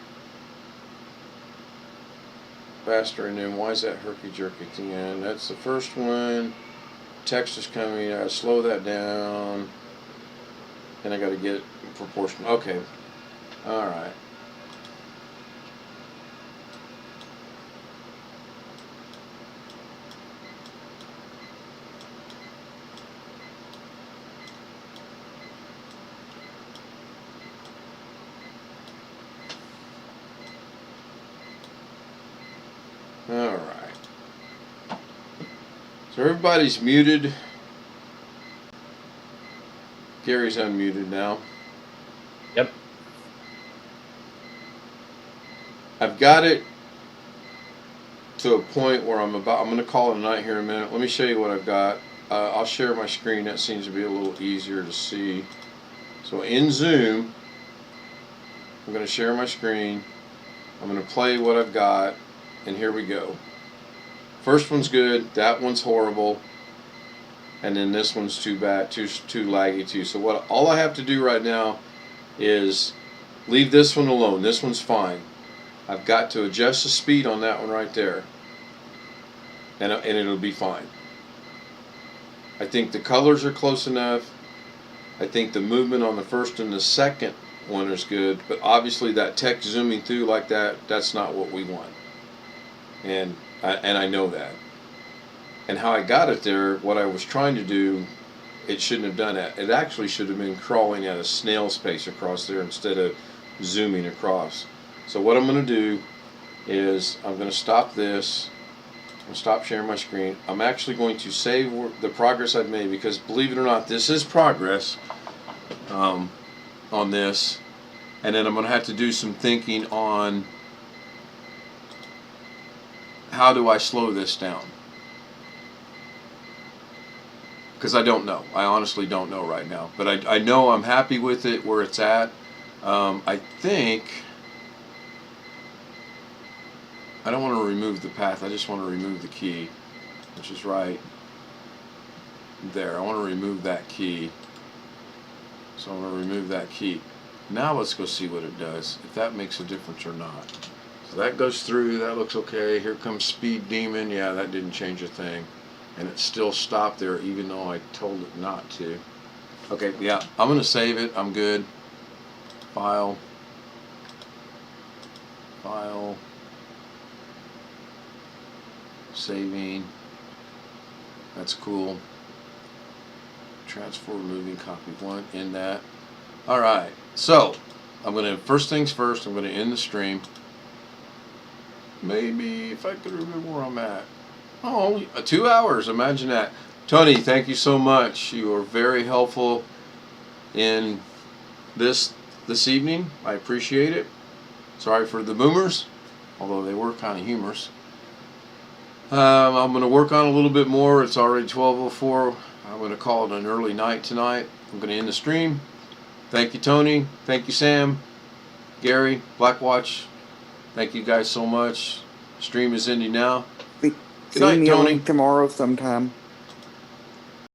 Speaker 1: faster. And then why is that herky-jerky at the end? That's the first one. Text is coming. I gotta slow that down. And I got to get it proportional. Okay. Alright. Alright. So everybody's muted. Gary's unmuted now.
Speaker 3: Yep.
Speaker 1: I've got it to a point where I'm going to call it a night here in a minute. Let me show you what I've got. I'll share my screen. That seems to be a little easier to see. So in Zoom, I'm going to share my screen. I'm going to play what I've got. And here we go. First one's good. That one's horrible. And then this one's too bad, too laggy too. So all I have to do right now is leave this one alone. This one's fine. I've got to adjust the speed on that one right there, and it'll be fine. I think the colors are close enough. I think the movement on the first and the second one is good, but obviously that text zooming through like that, that's not what we want. And I know that. And how I got it there, what I was trying to do, it shouldn't have done that. It actually should have been crawling at a snail's pace across there instead of zooming across. So what I'm going to do is I'm going to stop this. I'm going to stop sharing my screen. I'm actually going to save the progress I've made because, believe it or not, this is progress on this. And then I'm going to have to do some thinking on how do I slow this down? Because I don't know. I honestly don't know right now. But I know I'm happy with it where it's at. I think I don't want to remove the path. I just want to remove the key, which is right there. I want to remove that key. So I'm going to remove that key. Now let's go see what it does, if that makes a difference or not. So that goes through. That looks okay. Here comes Speed Demon. Yeah, that didn't change a thing. And it still stopped there even though I told it not to. Okay, yeah, I'm going to save it. I'm good. File. File. Saving. That's cool. Transfer, moving, copy 1, in that. Alright, so I'm going to, first things first, I'm going to end the stream. Maybe if I could remember where I'm at. Oh, 2 hours, imagine that. Tony, thank you so much. You are very helpful. in this evening. I appreciate it. Sorry for the boomers, although they were kind of humorous. I'm going to work on a little bit more. It's already 12:04. I'm going to call it an early night tonight. I'm going to end the stream. Thank you, Tony. Thank you, Sam, Gary, Blackwatch. Thank you guys so much. Stream is ending now. Good night,
Speaker 5: Send me a
Speaker 1: Tony.
Speaker 5: link tomorrow sometime.